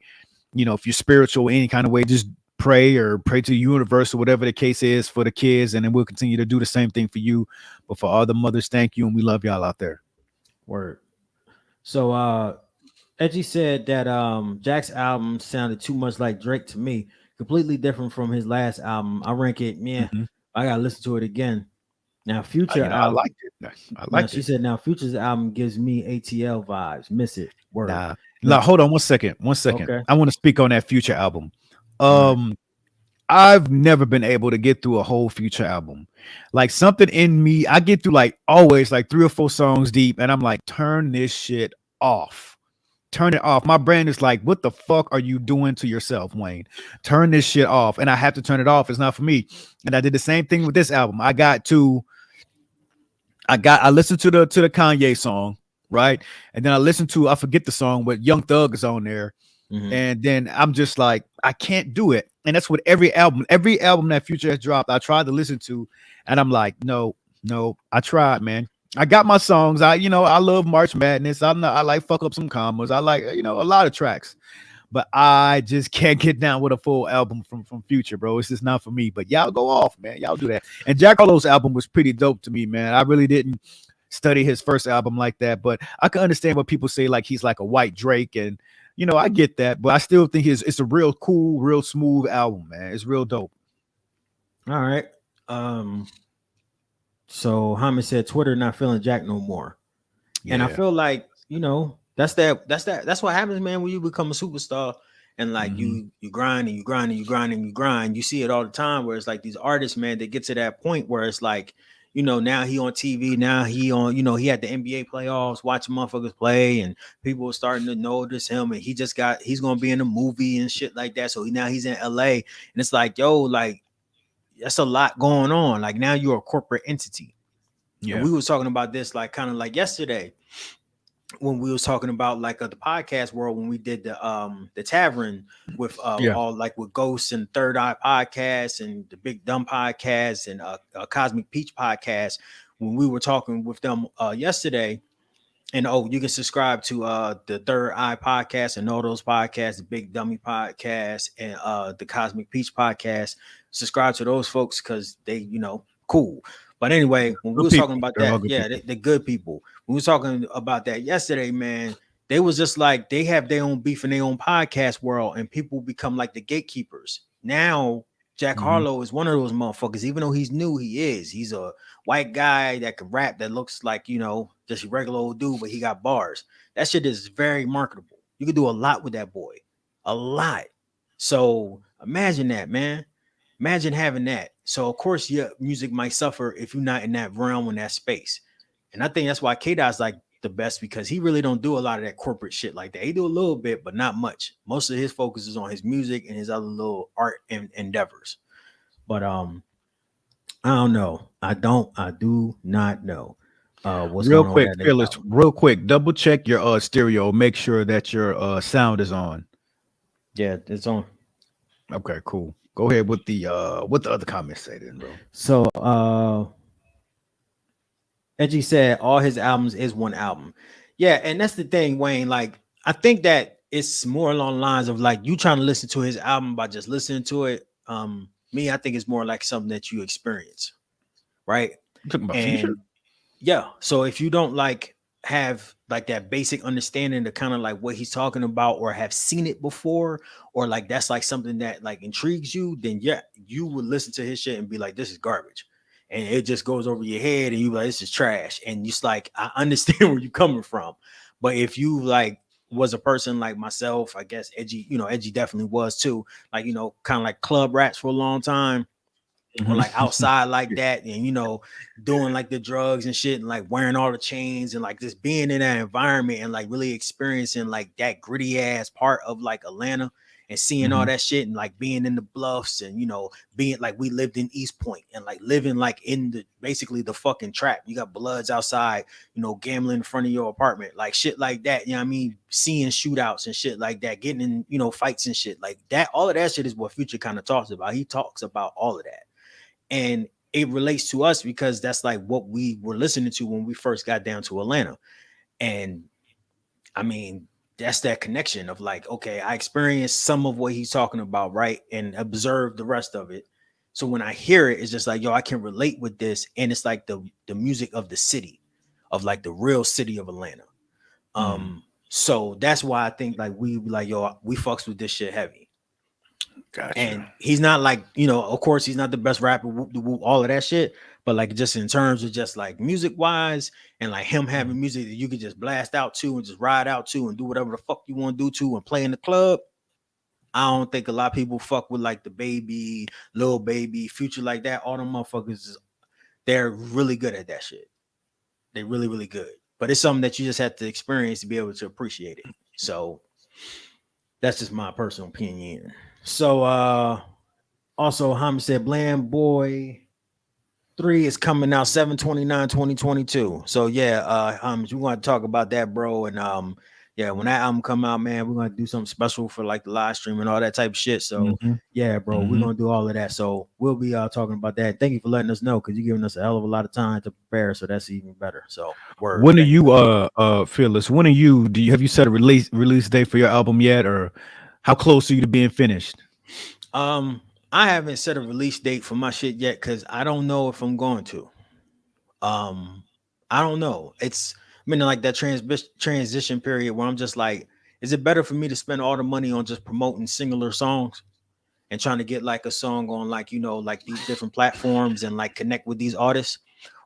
You know, if you're spiritual any kind of way, just pray to the universe or whatever the case is for the kids, and then we'll continue to do the same thing for you. But for all the mothers, thank you, and we love y'all out there. word. So Edgy said that Jack's album sounded too much like Drake to me, completely different from his last album. I rank it, yeah. Mhm. I gotta listen to it again. Now, Future I album. liked it. I Now liked she it. said, now Future's album gives me ATL vibes. Miss it. Word. Nah. Now, Now, hold on 1 second. 1 second. okay. I want to speak on that Future album. All right. I've never been able to get through a whole Future album. Like something in me, I get through like always like 3 or 4 songs deep, and I'm like, turn this shit off. Turn it off. My brain is like, what the fuck are you doing to yourself, Wayne? Turn this shit off. And I have to turn it off. It's not for me. And I did the same thing with this album. I listened to the Kanye song, right? And then I forget the song, but Young Thug is on there. Mhm. And then I'm just like, I can't do it. And that's what every album that Future has dropped, I tried to listen to, and I'm like, no, I tried, man. I got my songs. I love March Madness. I like Fuck Up Some Commas. I like, a lot of tracks, but I just can't get down with a full album from Future, bro. It's just not for me. But y'all go off, man. Y'all do that. And Jack Harlow's album was pretty dope to me, man. I really didn't study his first album like that, but I can understand what people say, like he's like a white Drake, and I get that, but I still think it's a real cool, real smooth album, man. It's real dope. All right. So Hamid said Twitter not feeling Jack no more. And I Yeah. feel like, that's what happens, man, when you become a superstar and like Mhm. you grind and you grind and you grind and you grind. You see it all the time where it's like these artists, man, they get to that point where it's like, now he on TV, now he on, he had the NBA playoffs, watching motherfuckers play, and people are starting to notice him, and he's gonna be in a movie and shit like that. So now he's in LA, and it's like, yo, like that's a lot going on. Like now you're a corporate entity. And Yeah. we was talking about this like kind of like yesterday when we was talking about like the podcast world when we did the tavern with Yeah. all like with Ghosts and Third Eye podcast and the Big Dumb podcast and Cosmic Peach podcast when we were talking with them yesterday. And you can subscribe to the Third Eye podcast and all those podcasts, the Big Dummy podcast and the Cosmic Peach podcast. Subscribe to those folks because they, cool. But anyway, when we Good was people. talking about They're all that, good yeah, people. they good people. We was talking about that yesterday, man. They was just like they have their own beef in their own podcast world, and people become like the gatekeepers. Now, Jack Mhm. Harlow is one of those motherfuckers. Even though he's new, he's a white guy that can rap that looks like just a regular old dude, but he got bars. That shit is very marketable. You can do a lot with that boy, a lot. So imagine that, man. Imagine having that. So of course your music might suffer if you're not in that realm in that space. And I think that's why K-Dot's like the best because he really don't do a lot of that corporate shit like that. He do a little bit, but not much. Most of his focus is on his music and his other little art endeavors. But I don't know. I do not know what's Real going on with quick, that nigga Phyllis. album. Real quick, double check your stereo. Make sure that your sound is on. Yeah, it's on. Okay, cool. Go ahead with the what the other comments say then, bro. So Edgy said all his albums is one album. Yeah, and that's the thing, Wayne. Like, I think that it's more along the lines of like you trying to listen to his album by just listening to it. Me, I think it's more like something that you experience, right? You talking about Future? And yeah, so if you don't like have like that basic understanding of kind of like what he's talking about or have seen it before or like that's like something that like intrigues you, then yeah, you would listen to his shit and be like, this is garbage. And it just goes over your head and you like, this is trash. And just like, I understand where you're coming from. But if you like was a person like myself, I guess Edgy, Edgy definitely was too, like, kind of like club rats for a long time or like outside like that and doing like the drugs and shit and like wearing all the chains and like just being in that environment and like really experiencing like that gritty ass part of like Atlanta and seeing all Mhm. that shit and like being in the bluffs and being like we lived in East Point and like living like in the basically the fucking trap. You got bloods outside, gambling in front of your apartment, like shit like that. You know what I mean? Seeing shootouts and shit like that, getting in, fights and shit like that. All of that shit is what Future kind of talks about. He talks about all of that. And it relates to us because that's like what we were listening to when we first got down to Atlanta. And I mean, that's that connection of like, okay, I experienced some of what he's talking about, right? And observe the rest of it. So when I hear it, it's just like, yo, I can relate with this. And it's like the music of the city, of like the real city of Atlanta. So that's why I think like we like, yo, we fucks with this shit heavy. Gotcha. And he's not like, you know, of course he's not the best rapper, all of that shit, but like just in terms of just like music wise and like him having music that you could just blast out to and just ride out to and do whatever the fuck you want to do to and play in the club. I don't think a lot of people fuck with like the Baby, Lil Baby, Future like that. All them motherfuckers, they're really good at that shit. They're really, really good. But it's something that you just have to experience to be able to appreciate it. So that's just my personal opinion. So also Hamid said Bland Boy 3 is coming out 7/29/2022. So yeah, we want to talk about that, bro. And yeah, when that album come out, man, we're gonna do something special for like the live stream and all that type of shit. So yeah, bro, we're gonna do all of that. So we'll be talking about that. Thank you for letting us know because you're giving us a hell of a lot of time to prepare. So that's even better. So word. When are you Fearless? When are you have you set a release date for your album yet, or how close are you to being finished? I haven't set a release date for my shit yet because I don't know if I'm going to. I don't know. It's been like that transition period where I'm just like, is it better for me to spend all the money on just promoting singular songs and trying to get like a song on like, you know, like these different platforms and like connect with these artists?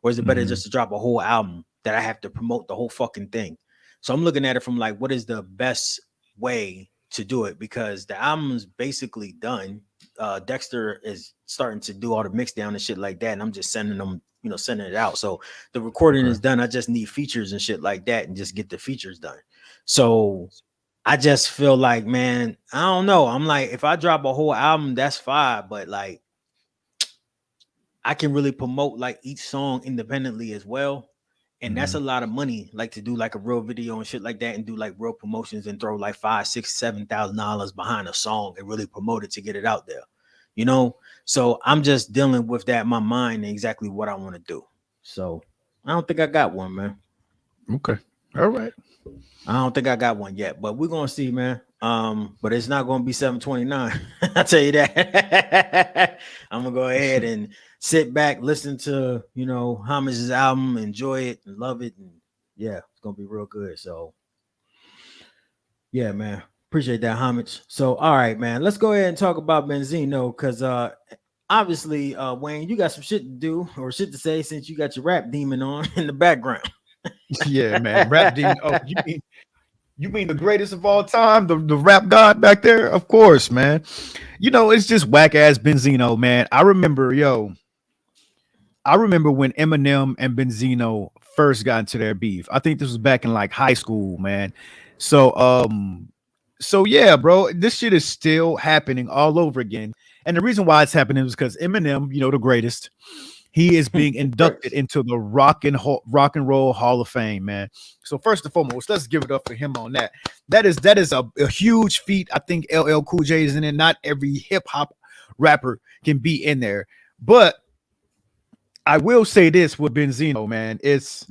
Or is it better just to drop a whole album that I have to promote the whole fucking thing? So I'm looking at it from like, what is the best way to do it? Because the album's basically done. Dexter is starting to do all the mix down and shit like that. And I'm just sending them, you know, sending it out. So the recording is done. I just need features and shit like that and just get the features done. So I just feel like, man, I don't know. I'm like, if I drop a whole album, that's fine. But like, I can really promote like each song independently as well. And that's a lot of money, like to do like a real video and shit like that and do like real promotions and throw like $5,000, $6,000, $7,000 behind a song and really promote it to get it out there, you know? So I'm just dealing with that in my mind and exactly what I want to do. So I don't think I got one, man. Okay. All right. I don't think I got one yet, but we're gonna see, man. But it's not gonna be 7/29. I'll tell you that. I'm gonna go ahead and sit back, listen to, you know, Hommage's album, enjoy it and love it, and yeah, it's gonna be real good. So yeah, man, appreciate that, Homage. So all right, man, let's go ahead and talk about Benzino because obviously, Wayne, you got some shit to do or shit to say since you got your rap demon on in the background. Yeah, man. Rap demon. Oh, you mean the greatest of all time, the rap god back there? Of course, man. You know, it's just whack ass Benzino, man. I remember when Eminem and Benzino first got into their beef. I think this was back in like high school, man. So yeah, bro, this shit is still happening all over again. And the reason why it's happening is because Eminem, you know, the greatest, he is being inducted into the Rock and Roll Hall of Fame, man. So first and foremost, let's give it up for him on that. That is a huge feat. I think LL Cool J is in it. Not every hip hop rapper can be in there, but I will say this with Benzino, man. It's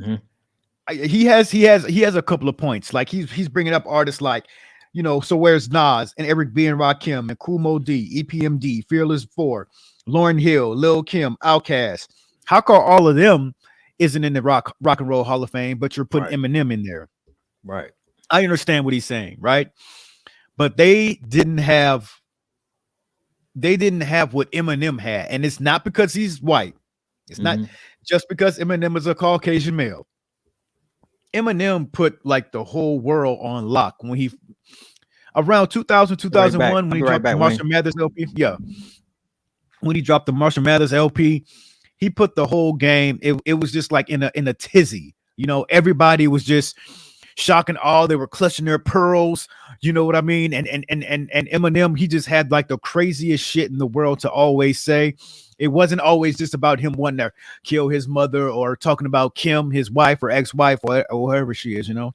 he has a couple of points. Like he's bringing up artists like, you know, so where's Nas and Eric B and Rakim and Kool Moe D, EPMD, Fearless 4, Lauryn Hill, Lil Kim, Outkast. How come all of them isn't in the Rock and Roll Hall of Fame, but you're putting Eminem in there? Right. I understand what he's saying, right? But they didn't have what Eminem had, and it's not because he's white. It's not just because Eminem is a Caucasian male. Eminem put like the whole world on lock when he around 2000, 2001 when he dropped the Marshall Mathers LP. Yeah. When he dropped the Marshall Mathers LP, he put the whole game. It was just like in a tizzy. You know, everybody was just shocking all. They were clutching their pearls. You know what I mean? And Eminem, he just had like the craziest shit in the world to always say. It wasn't always just about him wanting to kill his mother or talking about Kim, his wife or ex-wife or whoever she is, you know.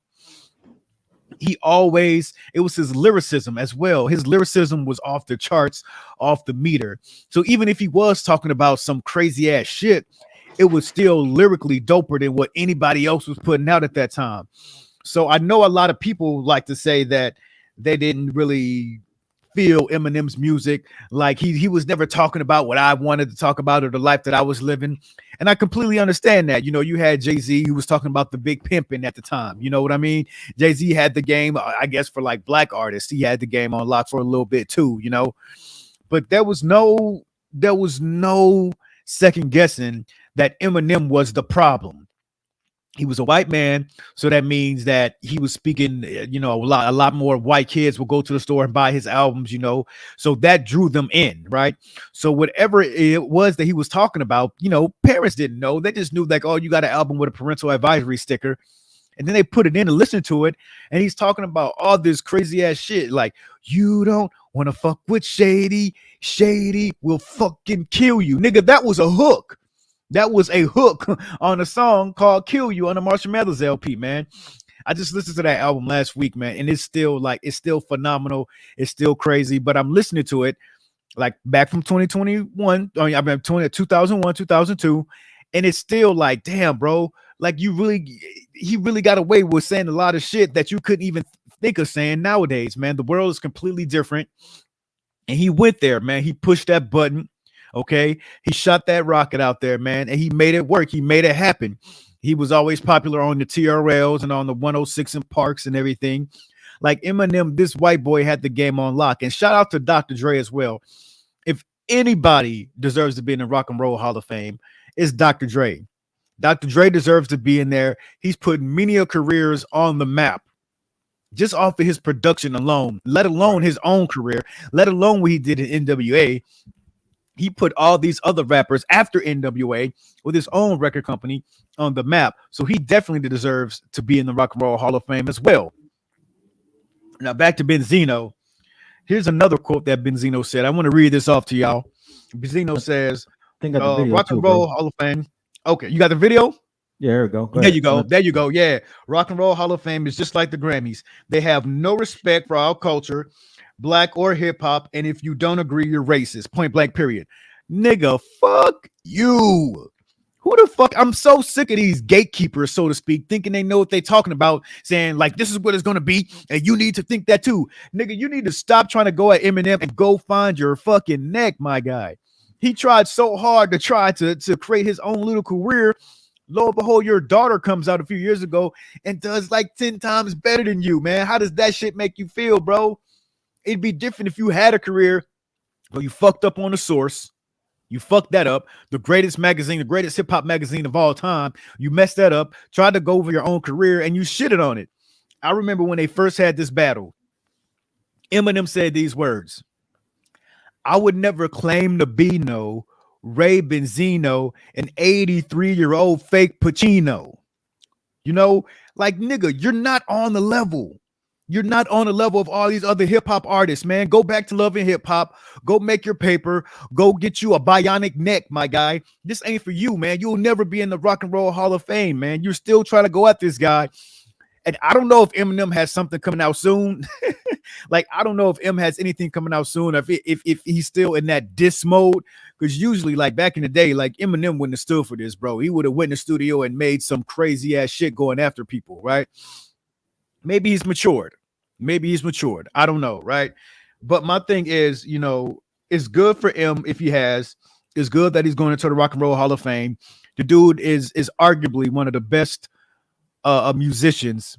It was his lyricism as well. His lyricism was off the charts, off the meter. So even if he was talking about some crazy ass shit, it was still lyrically doper than what anybody else was putting out at that time. So I know a lot of people like to say that they didn't really feel Eminem's music like he was never talking about what I wanted to talk about or the life that I was living. And I completely understand that. You know, you had Jay-Z who was talking about the big pimping at the time. You know what I mean? Jay-Z had the game, I guess, for like black artists. He had the game on lock for a little bit too, you know. But there was no second guessing that Eminem was the problem. He was a white man, so that means that he was speaking, you know, a lot more white kids will go to the store and buy his albums, you know, so that drew them in, right? So whatever it was that he was talking about, you know, parents didn't know. They just knew like, oh, you got an album with a parental advisory sticker. And then they put it in and listen to it, and he's talking about all this crazy ass shit like, you don't want to fuck with Shady will fucking kill you. Nigga, that was a hook. That was a hook on a song called Kill You on the Marshall Mathers LP, man. I just listened to that album last week, man, and it's still phenomenal. It's still crazy, but I'm listening to it like back from 2021. I mean, 2001, 2002, and it's still like, damn, bro, like he really got away with saying a lot of shit that you couldn't even think of saying nowadays, man. The world is completely different, and he went there, man. He pushed that button. Okay, he shot that rocket out there, man, and he made it work. He made it happen. He was always popular on the TRLs and on the 106 and Parks and everything. Like Eminem, this white boy had the game on lock. And shout out to Dr. Dre as well. If anybody deserves to be in the Rock and Roll Hall of Fame, it's Dr. Dre. Dr. Dre deserves to be in there. He's put many careers on the map just off of his production alone, let alone his own career, let alone what he did in NWA. He put all these other rappers after NWA with his own record company on the map. So he definitely deserves to be in the Rock and Roll Hall of Fame as well. Now back to Benzino. Here's another quote that Benzino said. I want to read this off to y'all. Benzino says, I got the video Rock and too, Roll bro. Hall of Fame. Okay, you got the video? Yeah, there we go. There you go. There you go. Yeah. Rock and Roll Hall of Fame is just like the Grammys. They have no respect for our culture, black or hip hop. And if you don't agree, you're racist. Point blank, period. Nigga, fuck you. Who the fuck? I'm so sick of these gatekeepers, so to speak, thinking they know what they're talking about, saying like this is what it's gonna be, and you need to think that too. Nigga, you need to stop trying to go at Eminem and go find your fucking neck, my guy. He tried so hard to try to create his own little career. Lo and behold, your daughter comes out a few years ago and does like 10 times better than you, man. How does that shit make you feel, bro? It'd be different if you had a career, but you fucked up on the Source. You fucked that up. The greatest magazine, the greatest hip hop magazine of all time. You messed that up, tried to go over your own career, and you shitted on it. I remember when they first had this battle. Eminem said these words: I would never claim to be no Ray Benzino, an 83-year-old fake Pacino. You know, like, nigga, you're not on the level. You're not on the level of all these other hip hop artists, man. Go back to loving hip hop. Go make your paper. Go get you a bionic neck, my guy. This ain't for you, man. You'll never be in the Rock and Roll Hall of Fame, man. You're still trying to go at this guy. And I don't know if Eminem has something coming out soon. Like, I don't know if M has anything coming out soon. If he's still in that diss mode. Because usually, like back in the day, like Eminem wouldn't have stood for this, bro. He would have went in the studio and made some crazy ass shit going after people, right? Maybe he's matured. I don't know, right? But my thing is, you know, it's good for him if he has. It's good that he's going into the Rock and Roll Hall of Fame. The dude is arguably one of the best musicians,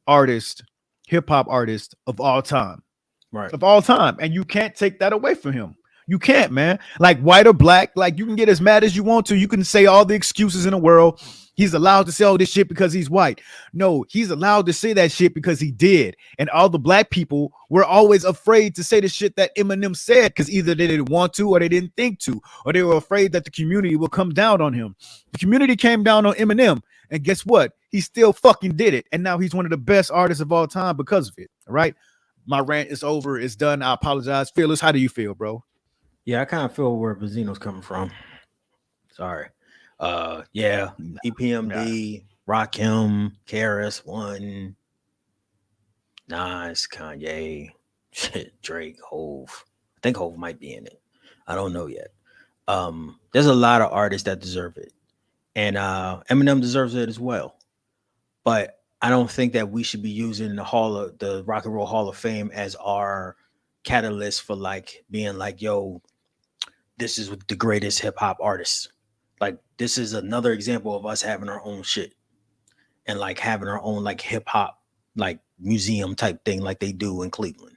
artists, hip hop artists of all time. Right. Of all time. And you can't take that away from him. You can't, man. Like white or black, like you can get as mad as you want to. You can say all the excuses in the world. He's allowed to say all this shit because he's white. No, he's allowed to say that shit because he did. And all the black people were always afraid to say the shit that Eminem said because either they didn't want to or they didn't think to, or they were afraid that the community will come down on him. The community came down on Eminem, and guess what? He still fucking did it. And now he's one of the best artists of all time because of it. All right. My rant is over. It's done. I apologize. Phyllis, how do you feel, bro? Yeah, I kind of feel where Benzino's coming from. Sorry. Yeah, EPMD, Rakim, KRS-One, Nas, Kanye, shit, Drake, Hove. I think Hove might be in it. I don't know yet. There's a lot of artists that deserve it. And Eminem deserves it as well. But I don't think that we should be using the Rock and Roll Hall of Fame as our catalyst for like being like, yo, this is the greatest hip hop artist. Like this is another example of us having our own shit and like having our own like hip hop like museum type thing like they do in Cleveland.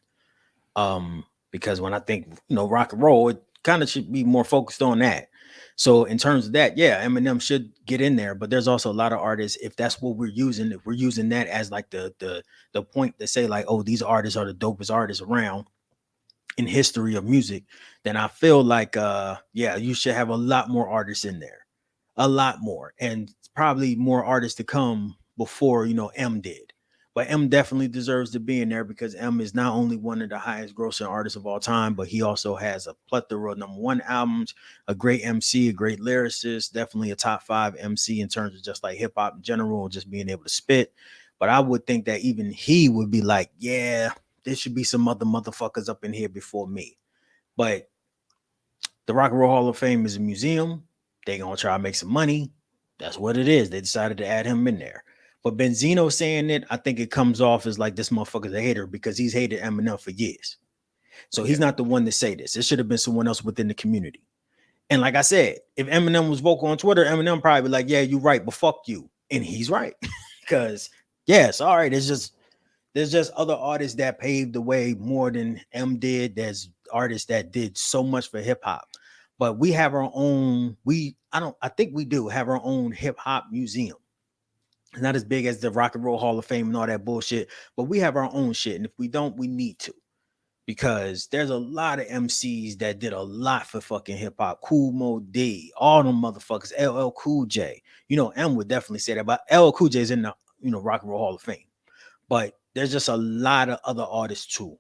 Because when I think, rock and roll, it kind of should be more focused on that. So in terms of that, yeah, Eminem should get in there, but there's also a lot of artists. If that's what we're using, if we're using that as like the point to say like, oh, these artists are the dopest artists around in history of music, then I feel like yeah, you should have a lot more artists in there, a lot more, and probably more artists to come before M did. But M definitely deserves to be in there because M is not only one of the highest grossing artists of all time, but he also has a plethora of #1 albums, a great MC, a great lyricist, definitely a top 5 MC in terms of just like hip hop in general and just being able to spit. But I would think that even he would be like, yeah, there should be some other motherfuckers up in here before me. But the Rock and Roll Hall of Fame is a museum. They gonna try to make some money. That's what it is. They decided to add him in there. But Benzino saying it, I think it comes off as like this motherfucker's a hater because he's hated Eminem for years. So he's not the one to say this. It should have been someone else within the community. And like I said, if Eminem was vocal on Twitter, Eminem probably be like, yeah, you're right, but fuck you. And he's right. Because, yes, all right, there's just other artists that paved the way more than M did. There's artists that did so much for hip hop. But we have our own, I think we do have our own hip hop museum. It's not as big as the Rock and Roll Hall of Fame and all that bullshit, but we have our own shit. And if we don't, we need to. Because there's a lot of MCs that did a lot for fucking hip hop. Cool Mo D, all them motherfuckers, LL Cool J. M would definitely say that, but LL Cool J is in the Rock and Roll Hall of Fame. But there's just a lot of other artists too.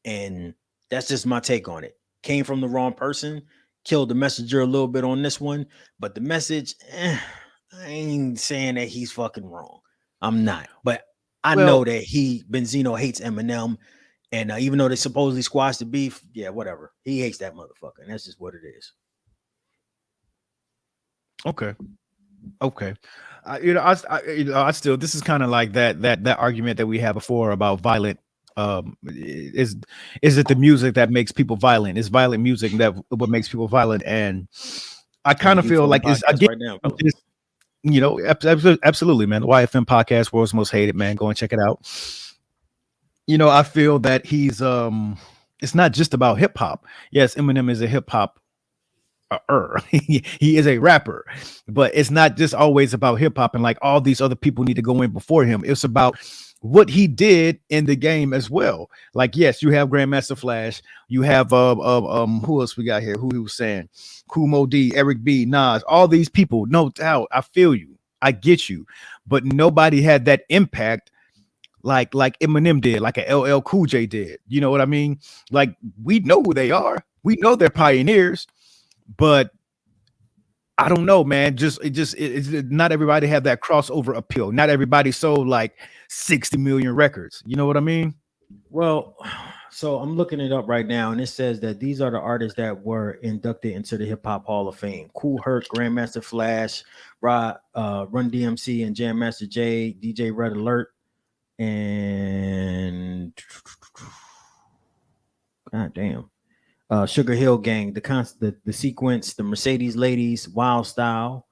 And that's just my take on it. Came from the wrong person, killed the messenger a little bit on this one, but the message, I ain't saying that he's fucking wrong. I'm not. But I know that Benzino hates Eminem. And even though they supposedly squashed the beef, yeah, whatever. He hates that motherfucker. And that's just what it is. Okay. I still, this is kind of like that argument that we had before about violent. Is it the music that makes people violent? Is violent music that what makes people violent? And I kind of feel like it's again, right now, absolutely, man. The YFM podcast, World's Most Hated, man. Go and check it out. I feel that he's it's not just about hip hop. Yes, Eminem is a hip hop he is a rapper, but it's not just always about hip hop and like all these other people need to go in before him. It's about what he did in the game as well. Like, yes, you have Grandmaster Flash, you have who else we got here? Who he was saying? Kool Moe D, Eric B, Nas, all these people, no doubt. I feel you, I get you, but nobody had that impact like Eminem did, like a LL Cool J did. You know what I mean? Like, we know who they are, we know they're pioneers. But I don't know, man. It's not everybody have that crossover appeal. Not everybody sold like 60 million records. You know what I mean? Well, so I'm looking it up right now, and it says that these are the artists that were inducted into the Hip Hop Hall of Fame: Kool Herc, Grandmaster Flash, Run DMC, and Jam Master Jay, DJ Red Alert, and God damn. Sugar Hill Gang, the Sequence, the Mercedes Ladies, Wild Style,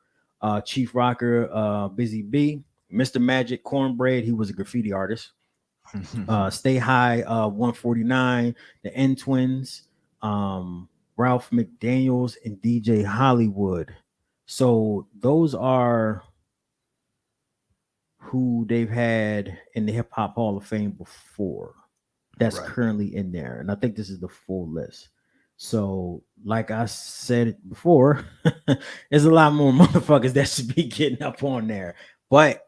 Chief Rocker, Busy B, Mr. Magic, Cornbread, he was a graffiti artist. Stay High, 149, the N Twins, Ralph McDaniels, and DJ Hollywood. So those are who they've had in the Hip Hop Hall of Fame before. That's currently in there, and I think this is the full list. So, like I said before, there's a lot more motherfuckers that should be getting up on there. But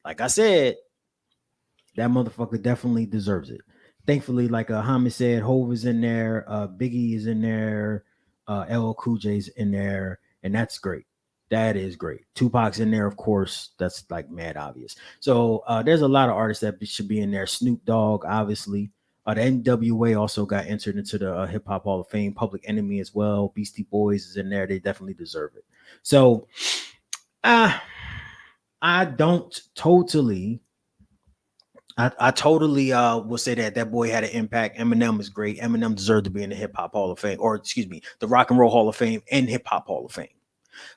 like I said, that motherfucker definitely deserves it. Thankfully, like Hamid said, Hov is in there, Biggie is in there, LL Cool J's in there, and that's great. That is great. Tupac's in there, of course. That's like mad obvious. So there's a lot of artists that should be in there. Snoop Dogg, obviously. The NWA also got entered into the Hip Hop Hall of Fame. Public Enemy as well. Beastie Boys is in there. They definitely deserve it. So I don't totally I totally will say that boy had an impact. Eminem is great. Eminem deserved to be in the Hip Hop Hall of Fame, or excuse me, the Rock and Roll Hall of Fame and Hip Hop Hall of Fame.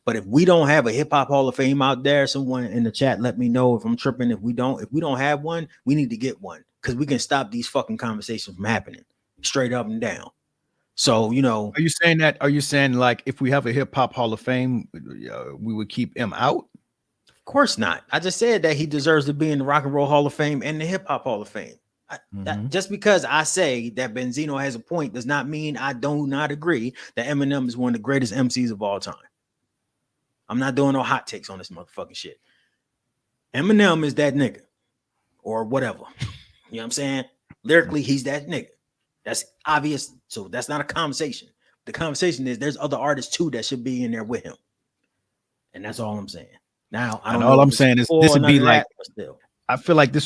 But if we don't have a Hip Hop Hall of Fame out there, someone in the chat, let me know if I'm tripping. If we don't have one, we need to get one, because we can stop these fucking conversations from happening straight up and down. So, you know, Are you saying that? Are you saying like if we have a hip hop Hall of Fame, we would keep him out? of course not. I just said that he deserves to be in the Rock and Roll Hall of Fame and the Hip Hop Hall of Fame. Just because I say that Benzino has a point does not mean I do not agree that Eminem is one of the greatest MCs of all time. I'm not doing no hot takes on this motherfucking shit. Eminem is that nigga or whatever. You know what I'm saying? Lyrically, he's that nigga. That's obvious. So that's not a conversation. The conversation is there's other artists too that should be in there with him. And that's all I'm saying. Now, I don't know. All I'm saying is this would be like, still. I feel like it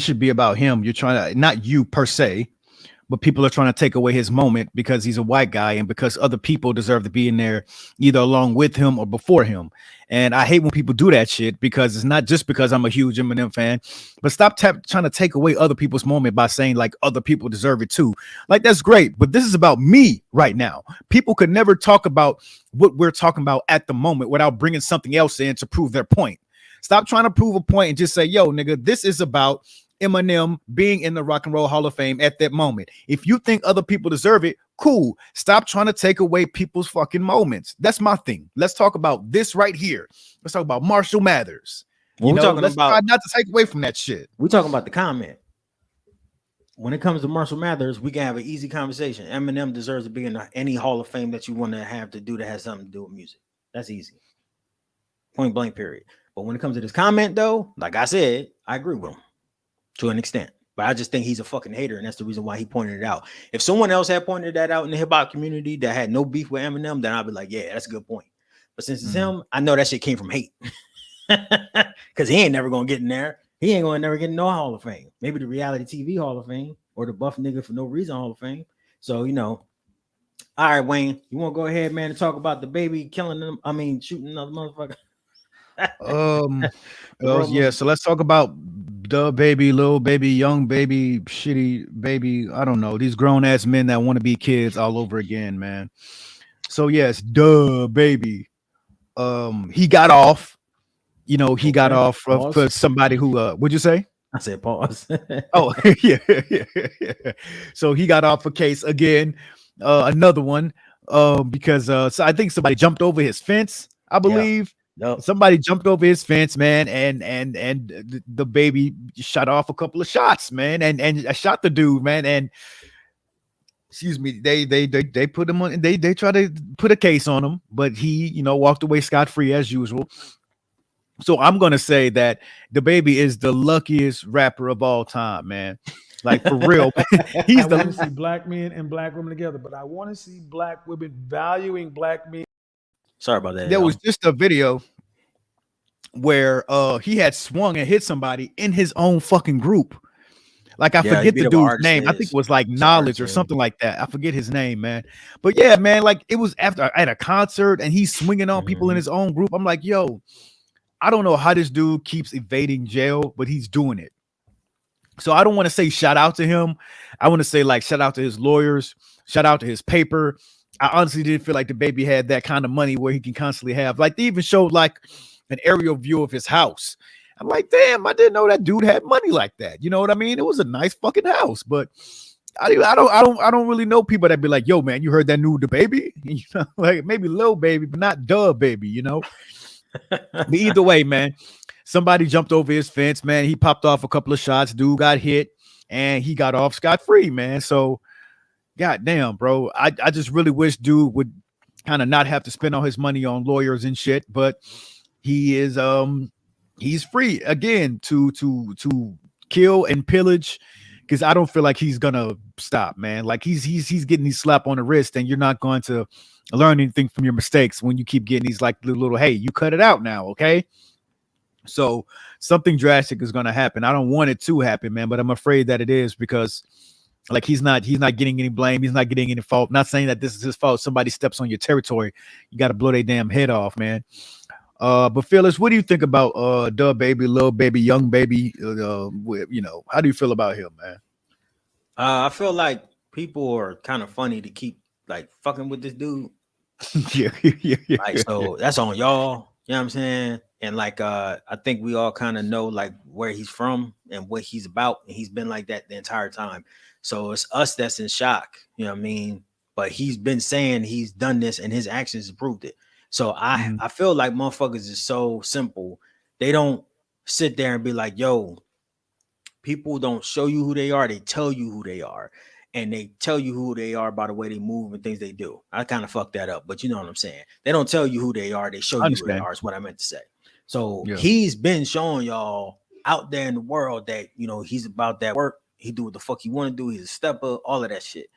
should be about him. You're trying to, not you per se, but people are trying to take away his moment because he's a white guy and because other people deserve to be in there either along with him or before him. And I hate when people do that shit, because it's not just because I'm a huge Eminem fan, but stop trying to take away other people's moment by saying like other people deserve it too. Like, that's great, but this is about me right now. People could never talk about what we're talking about at the moment without bringing something else in to prove their point. Stop trying to prove a point and just say, yo, nigga, this is about Eminem being in the Rock and Roll Hall of Fame at that moment. If you think other people deserve it, cool. Stop trying to take away people's fucking moments. That's my thing. Let's talk about this right here. Let's talk about Marshall Mathers. Let's try not to take away from that shit. We're talking about the comment. When it comes to Marshall Mathers, we can have an easy conversation. Eminem deserves to be in any Hall of Fame that you want to have to do that has something to do with music. That's easy. Point blank, period. But when it comes to this comment, though, like I said, I agree with him to an extent. But I just think he's a fucking hater, and that's the reason why he pointed it out. If someone else had pointed that out in the hip-hop community that had no beef with Eminem, then I'd be like, yeah, that's a good point. But since it's him, I know that shit came from hate. Because he ain't never going to get in there. He ain't going to never get in no Hall of Fame. Maybe the reality TV Hall of Fame or the buff nigga for no reason Hall of Fame. So, you know. All right, Wayne, you want to go ahead, man, and talk about the baby killing them? I mean, shooting another motherfucker. Yeah, so let's talk about the baby, little baby, young baby, shitty baby. I don't know, these grown-ass men that want to be kids all over again, man. So yes, duh baby. He got off, he got off for somebody who would you say? I said pause. Oh, yeah. So he got off a case again, another one, because so I think somebody jumped over his fence, I believe. Yep. Somebody jumped over his fence, man, and the baby shot off a couple of shots, man, and shot the dude, man, and excuse me, they put him on, they try to put a case on him, but he, walked away scot-free as usual. So I'm gonna say that the baby is the luckiest rapper of all time, man. Like, for real, I want to see black men and black women together, but I want to see black women valuing black men. Sorry about that. There was just a video where he had swung and hit somebody in his own fucking group. Like, I forget the dude's name. I think it was like Knowledge or something like that. I forget his name, man. But yeah, man, like, it was after at a concert and he's swinging on people in his own group. I'm like, yo, I don't know how this dude keeps evading jail, but he's doing it. So I don't want to say shout out to him. I want to say, like, shout out to his lawyers, shout out to his paper. I honestly didn't feel like the baby had that kind of money where he can constantly have, like, they even showed like an aerial view of his house. I'm like, damn, I didn't know that dude had money like that. You know what I mean? It was a nice fucking house, but I don't really know people that be like, yo, man, you heard that new the baby? Like, maybe Lil Baby, but not Duh Baby, But either way, man, somebody jumped over his fence, man. He popped off a couple of shots. Dude got hit and he got off scot-free, man. So, God damn, bro. I just really wish dude would kind of not have to spend all his money on lawyers and shit, but he is he's free again to kill and pillage, because I don't feel like he's gonna stop, man. Like, he's getting these slap on the wrist, and you're not going to learn anything from your mistakes when you keep getting these like little hey, you cut it out now, okay? So something drastic is gonna happen. I don't want it to happen, man, but I'm afraid that it is, because like, he's not getting any blame. He's not getting any fault. Not saying that this is his fault. Somebody steps on your territory, you got to blow their damn head off, man. But Phyllis, what do you think about Dub Baby, Lil Baby, Young Baby? How do you feel about him, man? I feel like people are kind of funny to keep like fucking with this dude. Yeah. Like, so that's on y'all. You know what I'm saying? And like I think we all kind of know like where he's from and what he's about. And he's been like that the entire time. So it's us that's in shock. You know what I mean? But he's been saying he's done this and his actions proved it. So I feel like motherfuckers is so simple. They don't sit there and be like, yo, people don't show you who they are, they tell you who they are. And they tell you who they are by the way they move and things they do. I kind of fucked that up, but you know what I'm saying. They don't tell you who they are, they show you who they are, is what I meant to say. So he's been showing y'all out there in the world that, you know, he's about that work. He do what the fuck he want to do. He's a stepper, all of that shit.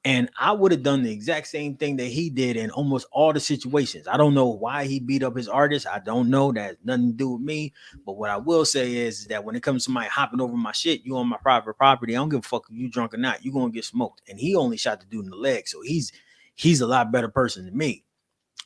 And I would have done the exact same thing that he did in almost all the situations. I don't know why he beat up his artist. I don't know. That has nothing to do with me. But what I will say is that when it comes to somebody hopping over my shit, you on my private property, I don't give a fuck if you drunk or not. You're going to get smoked. And he only shot the dude in the leg. So he's a lot better person than me.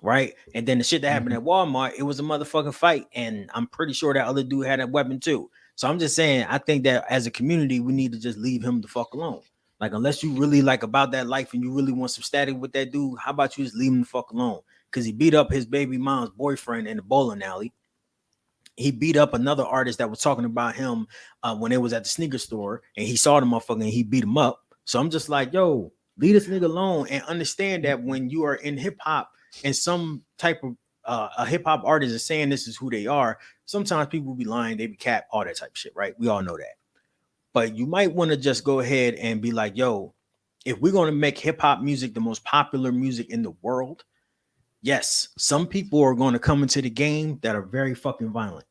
Right. And then the shit that happened at Walmart, it was a motherfucking fight. And I'm pretty sure that other dude had a weapon too. So I'm just saying, I think that as a community, we need to just leave him the fuck alone. Like, unless you really like about that life and you really want some static with that dude, how about you just leave him the fuck alone? Because he beat up his baby mom's boyfriend in the bowling alley. He beat up another artist that was talking about him when it was at the sneaker store, and he saw the motherfucker and he beat him up. So I'm just like, yo, leave this nigga alone and understand that when you are in hip hop and some type of a hip hop artist is saying this is who they are, sometimes people be lying, they be cap, all that type of shit, right? We all know that. But you might want to just go ahead and be like, yo, if we're going to make hip hop music the most popular music in the world, yes, some people are going to come into the game that are very fucking violent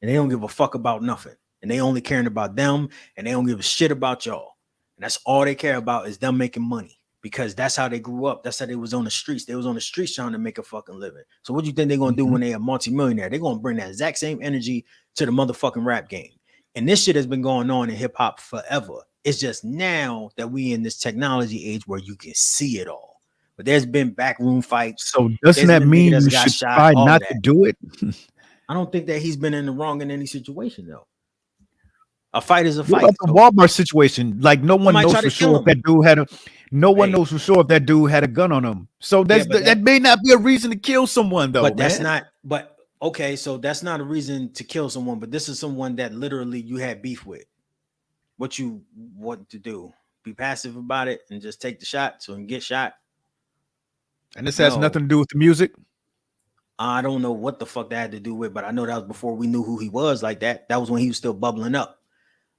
and they don't give a fuck about nothing. And they only caring about them and they don't give a shit about y'all. And that's all they care about is them making money because that's how they grew up. That's how they was on the streets. They was on the streets trying to make a fucking living. So what do you think they're going to do when they're a multimillionaire? They're going to bring that exact same energy to the motherfucking rap game. And this shit has been going on in hip hop forever. It's just now that we in this technology age where you can see it all. But there's been backroom fights. So doesn't that mean you should try not to do it? I don't think that he's been in the wrong in any situation though. A fight is a fight. What about the Walmart situation? Like no one knows for sure if that dude had a. No one knows for sure if that dude had a gun on him. So that may not be a reason to kill someone though. But that's not. But okay, so that's not a reason to kill someone. But this is someone that literally you had beef with. What you want to do? Be passive about it and just take the shot so you can get shot. And this has nothing to do with the music. I don't know what the fuck that had to do with, but I know that was before we knew who he was like that. That was when he was still bubbling up.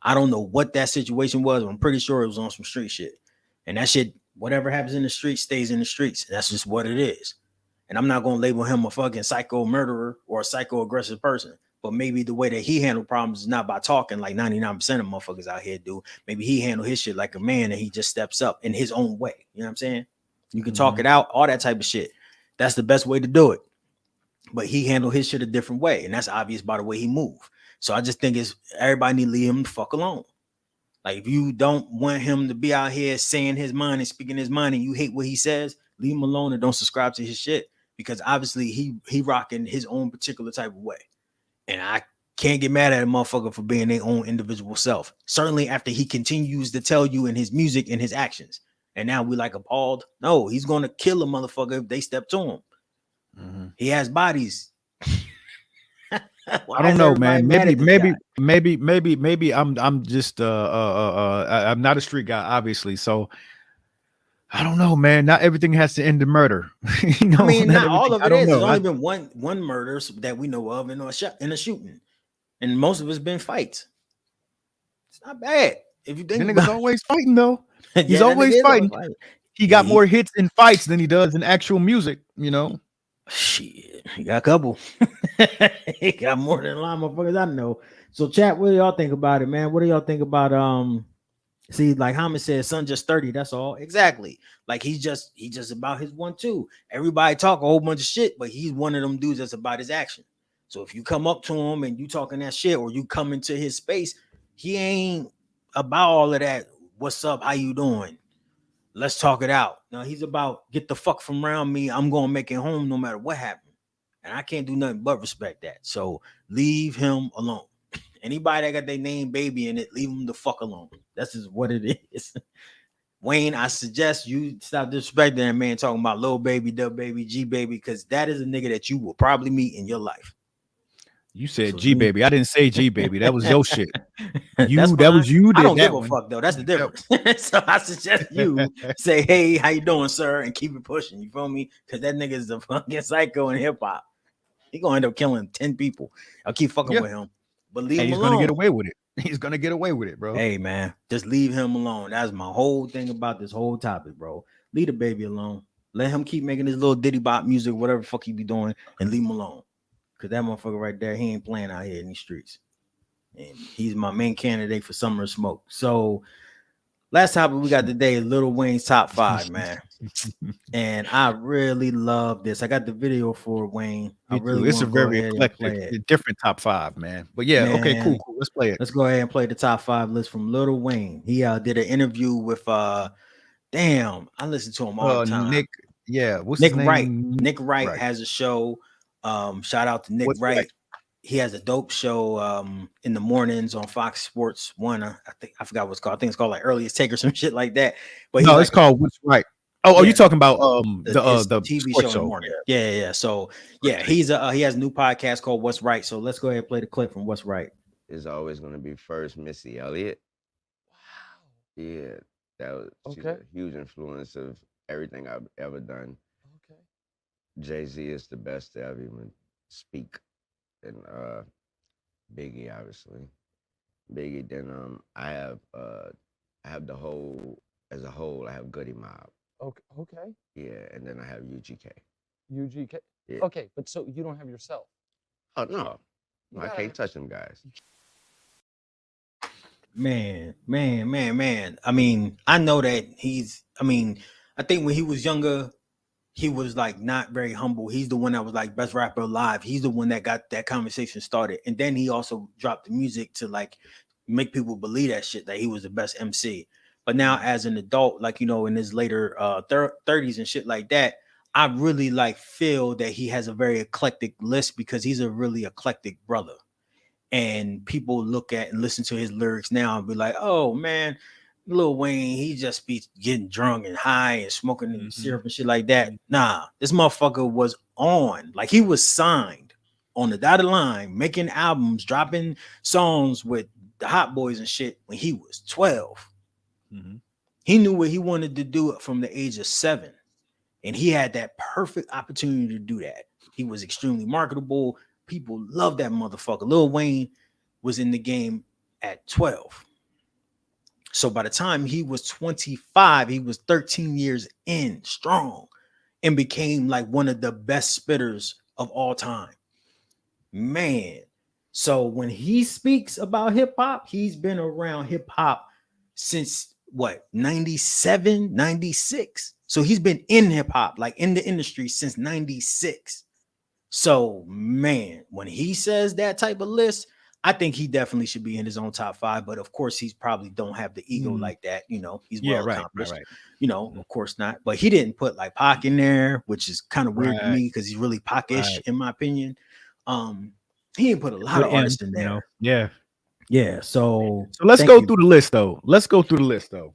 I don't know what that situation was. But I'm pretty sure it was on some street shit. And that shit, whatever happens in the streets stays in the streets. That's just what it is. And I'm not going to label him a fucking psycho murderer or a psycho aggressive person. But maybe the way that he handled problems is not by talking like 99% of motherfuckers out here do. Maybe he handled his shit like a man and he just steps up in his own way. You know what I'm saying? You can talk it out, all that type of shit. That's the best way to do it. But he handled his shit a different way. And that's obvious by the way he moved. So I just think everybody need to leave him the fuck alone. Like if you don't want him to be out here saying his mind and speaking his mind and you hate what he says, leave him alone and don't subscribe to his shit. Because obviously he rocking his own particular type of way. And I can't get mad at a motherfucker for being their own individual self. Certainly after he continues to tell you in his music and his actions. And now we like appalled. No, he's going to kill a motherfucker if they step to him. He has bodies. I don't know, man. Maybe I'm just I'm not a street guy, obviously. So I don't know, man. Not everything has to end in murder. You know, I mean, not all of it is. There's only been one murder that we know of in a shooting, and most of it's been fights. It's not bad if you think. The nigga's always fighting though. He's always fighting. He got more hits in fights than he does in actual music. You know. Shit, he got a couple. He got more than a lot of motherfuckers I know. So, chat, what do y'all think about it, man? What do y'all think about See, like Hamid said, son just 30. That's all. Exactly. Like he just about his 1-2. Everybody talk a whole bunch of shit, but he's one of them dudes that's about his action. So if you come up to him and you talking that shit, or you come into his space, he ain't about all of that. What's up? How you doing? Let's talk it out. No, he's about get the fuck from around me. I'm gonna make it home no matter what happens. and I can't do nothing but respect that. So leave him alone. Anybody that got their name baby in it, leave him the fuck alone. That's just what it is. Wayne, I suggest you stop disrespecting that man talking about Lil Baby, Dub Baby, G Baby, because that is a nigga that you will probably meet in your life. You said So G Baby. I didn't say G Baby. That was your shit. That's That was fine. you. I Did don't that give a one. fuck though. That's the difference. So I suggest you say, "Hey, how you doing, sir?" and keep it pushing. You feel me? Because that nigga is a fucking psycho in hip hop. He gonna end up killing 10 people. I'll keep fucking with him, but leave And him he's alone. gonna get away with it. He's gonna get away with it, bro. Hey man, just leave him alone. That's my whole thing about this whole topic, bro. Leave the baby alone. Let him keep making his little diddy bop music, whatever the fuck he be doing, and leave him alone. Cause that motherfucker right there, he ain't playing out here in these streets. And he's my main candidate for Summer Smoke. So last topic we got today is Lil Wayne's top 5, man. And I really love this. I got the video for Wayne. I really it's a want to go very ahead and play eclectic, it. different top 5, man. But yeah, okay, Man, cool. Let's play it. Let's go ahead and play the top 5 list from Lil Wayne. He did an interview with damn, I listen to him all the time. Nick, what's Nick his name? Wright. Nick Wright has a show. Shout out to Nick Wright. He has a dope show in the mornings on Fox Sports 1. I forgot what it's called. I think it's called like Earliest Take or some shit like that. But no, it's called What's Right. Oh, you talking about the TV show in the morning? Yeah. So yeah, he has a new podcast called What's Right. So let's go ahead and play the clip from What's Right. Is always going to be first Missy Elliott. Wow. Yeah, she's a huge influence of everything I've ever done. Okay. Jay-Z is the best to ever even speak, and Biggie obviously. Biggie. Then I have the whole as a whole. I have Goody Mob. Okay. Yeah, and then I have UGK. UGK. Yeah. Okay, but so you don't have yourself. Oh no, I can't touch them guys. Man. I mean, I know that I think when he was younger, he was like not very humble. He's the one that was like best rapper alive. He's the one that got that conversation started. And then he also dropped the music to like make people believe that shit, that he was the best MC. But now as an adult, like, you know, in his later 30s and shit like that, I really like feel that he has a very eclectic list because he's a really eclectic brother. And people look at and listen to his lyrics now and be like, oh man, Lil Wayne, he just be getting drunk and high and smoking syrup and shit like that. Nah, this motherfucker was on, like he was signed on the dotted line, making albums, dropping songs with the Hot Boys and shit when he was 12. He knew what he wanted to do from the age of 7. And he had that perfect opportunity to do that. He was extremely marketable. People love that motherfucker. Lil Wayne was in the game at 12. So by the time he was 25, he was 13 years in strong and became like one of the best spitters of all time. Man. So when he speaks about hip hop, he's been around hip hop since what, 97, 96. So he's been in hip hop, like in the industry since 96. So man, when he says that type of list, I think he definitely should be in his own top 5. But of course, he's probably don't have the ego like that. You know, he's well accomplished. Right. You know, of course not. But he didn't put like Pac in there, which is kind of weird to me because he's really Pac-ish in my opinion. He didn't put a lot of artists in there. You know? Yeah. So let's go through the list though. All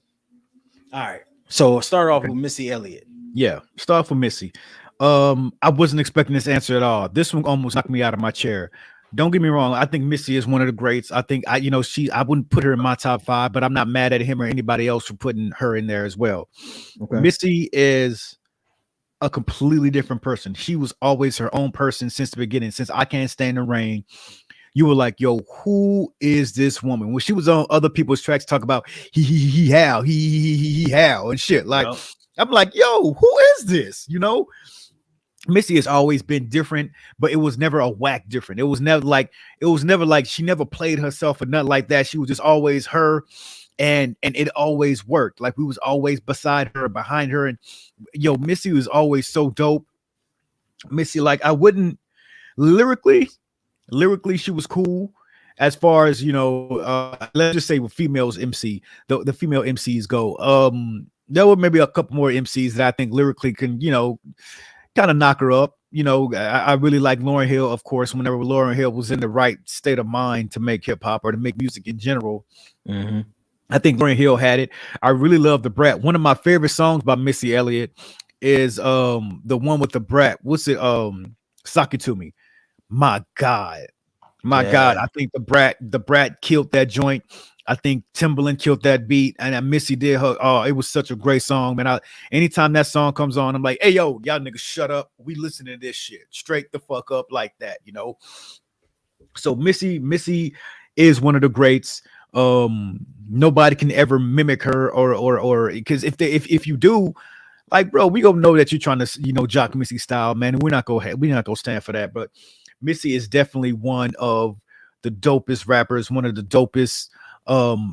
right. So start off with Missy Elliott. Yeah, start off with Missy. I wasn't expecting this answer at all. This one almost knocked me out of my chair. Don't get me wrong. I think Missy is one of the greats. I think I wouldn't put her in my top 5, but I'm not mad at him or anybody else for putting her in there as well. Okay. Missy is a completely different person. She was always her own person since the beginning. Since I Can't Stand the Rain, you were like, yo, who is this woman? When she was on other people's tracks, talk about he how and shit. Like, I'm like, yo, who is this? You know, Missy has always been different, but it was never a whack different. It was never like she never played herself or nothing like that. She was just always her, and it always worked. Like we was always beside her, behind her, and yo, Missy was always so dope. Missy, like I wouldn't lyrically, she was cool. As far as, you know, let's just say with females MC, the female MCs go. There were maybe a couple more MCs that I think lyrically can, you know, kind of knock her up. you know, I really like Lauryn Hill, of course. Whenever Lauryn Hill was in the right state of mind to make hip hop or to make music in general, I think Lauryn Hill had it. I really love the Brat. One of my favorite songs by Missy Elliott is the one with the Brat. What's it? Sock It To Me. My God. My God. I think the Brat killed that joint. I think Timbaland killed that beat, and Missy did her. Oh, it was such a great song, man. Anytime that song comes on, I'm like, hey, yo, y'all niggas shut up. We listen to this shit straight the fuck up like that, you know. So Missy is one of the greats. Nobody can ever mimic her or because if you do, like, bro, we gonna know that you're trying to, you know, jock Missy style, man. And we're not gonna stand for that. But Missy is definitely one of the dopest rappers, one of the dopest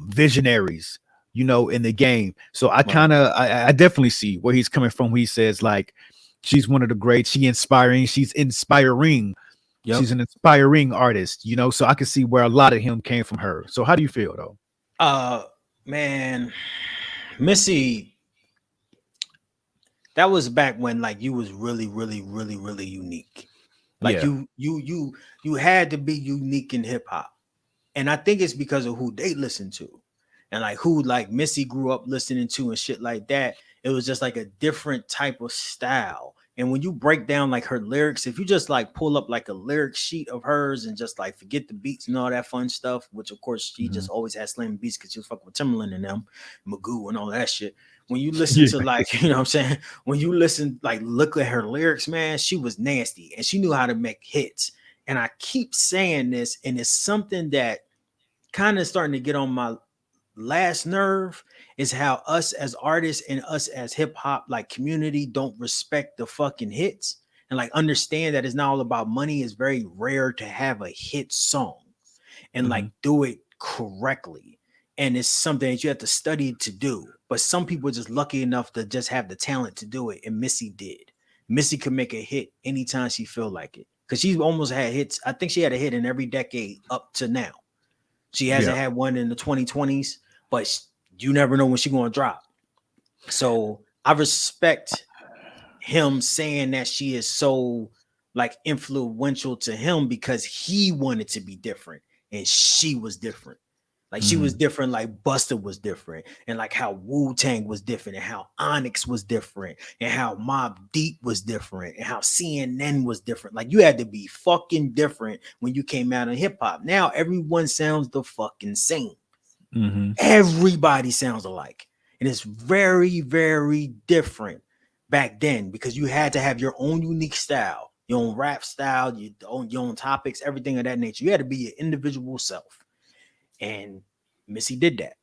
visionaries, you know, in the game. So I definitely see where he's coming from when he says, like, she's one of the greats. She's inspiring. Yep. She's an inspiring artist, you know. So I can see where a lot of him came from her. So how do you feel though? Man, Missy, that was back when, like, you was really, really, really, really unique. Like, you had to be unique in hip hop. And I think it's because of who they listen to, and like who like Missy grew up listening to and shit like that. It was just like a different type of style. And when you break down like her lyrics, if you just like pull up like a lyric sheet of hers and just like forget the beats and all that fun stuff, which of course she just always had slamming beats because she was fucking with Timbaland and them, Magoo and all that shit. When you listen to, like, you know what I'm saying? When you listen, like, look at her lyrics, man, she was nasty and she knew how to make hits. And I keep saying this, and it's something that kind of starting to get on my last nerve, is how us as artists and us as hip hop like community don't respect the fucking hits and like understand that it's not all about money. It's very rare to have a hit song and like do it correctly. And it's something that you have to study to do. But some people are just lucky enough to just have the talent to do it. And Missy did. Missy could make a hit anytime she feel like it. Because she almost had hits. I think she had a hit in every decade up to now. She hasn't had one in the 2020s, but you never know when she's going to drop. So I respect him saying that she is so like influential to him because he wanted to be different and she was different. Like she was different, like Busta was different, and like how Wu-Tang was different, and how Onyx was different, and how Mobb Deep was different, and how CNN was different. Like you had to be fucking different when you came out in hip hop. Now everyone sounds the fucking same. Everybody sounds alike, and it's very, very different back then because you had to have your own unique style, your own rap style, your own topics, everything of that nature. You had to be your individual self. And Missy did that.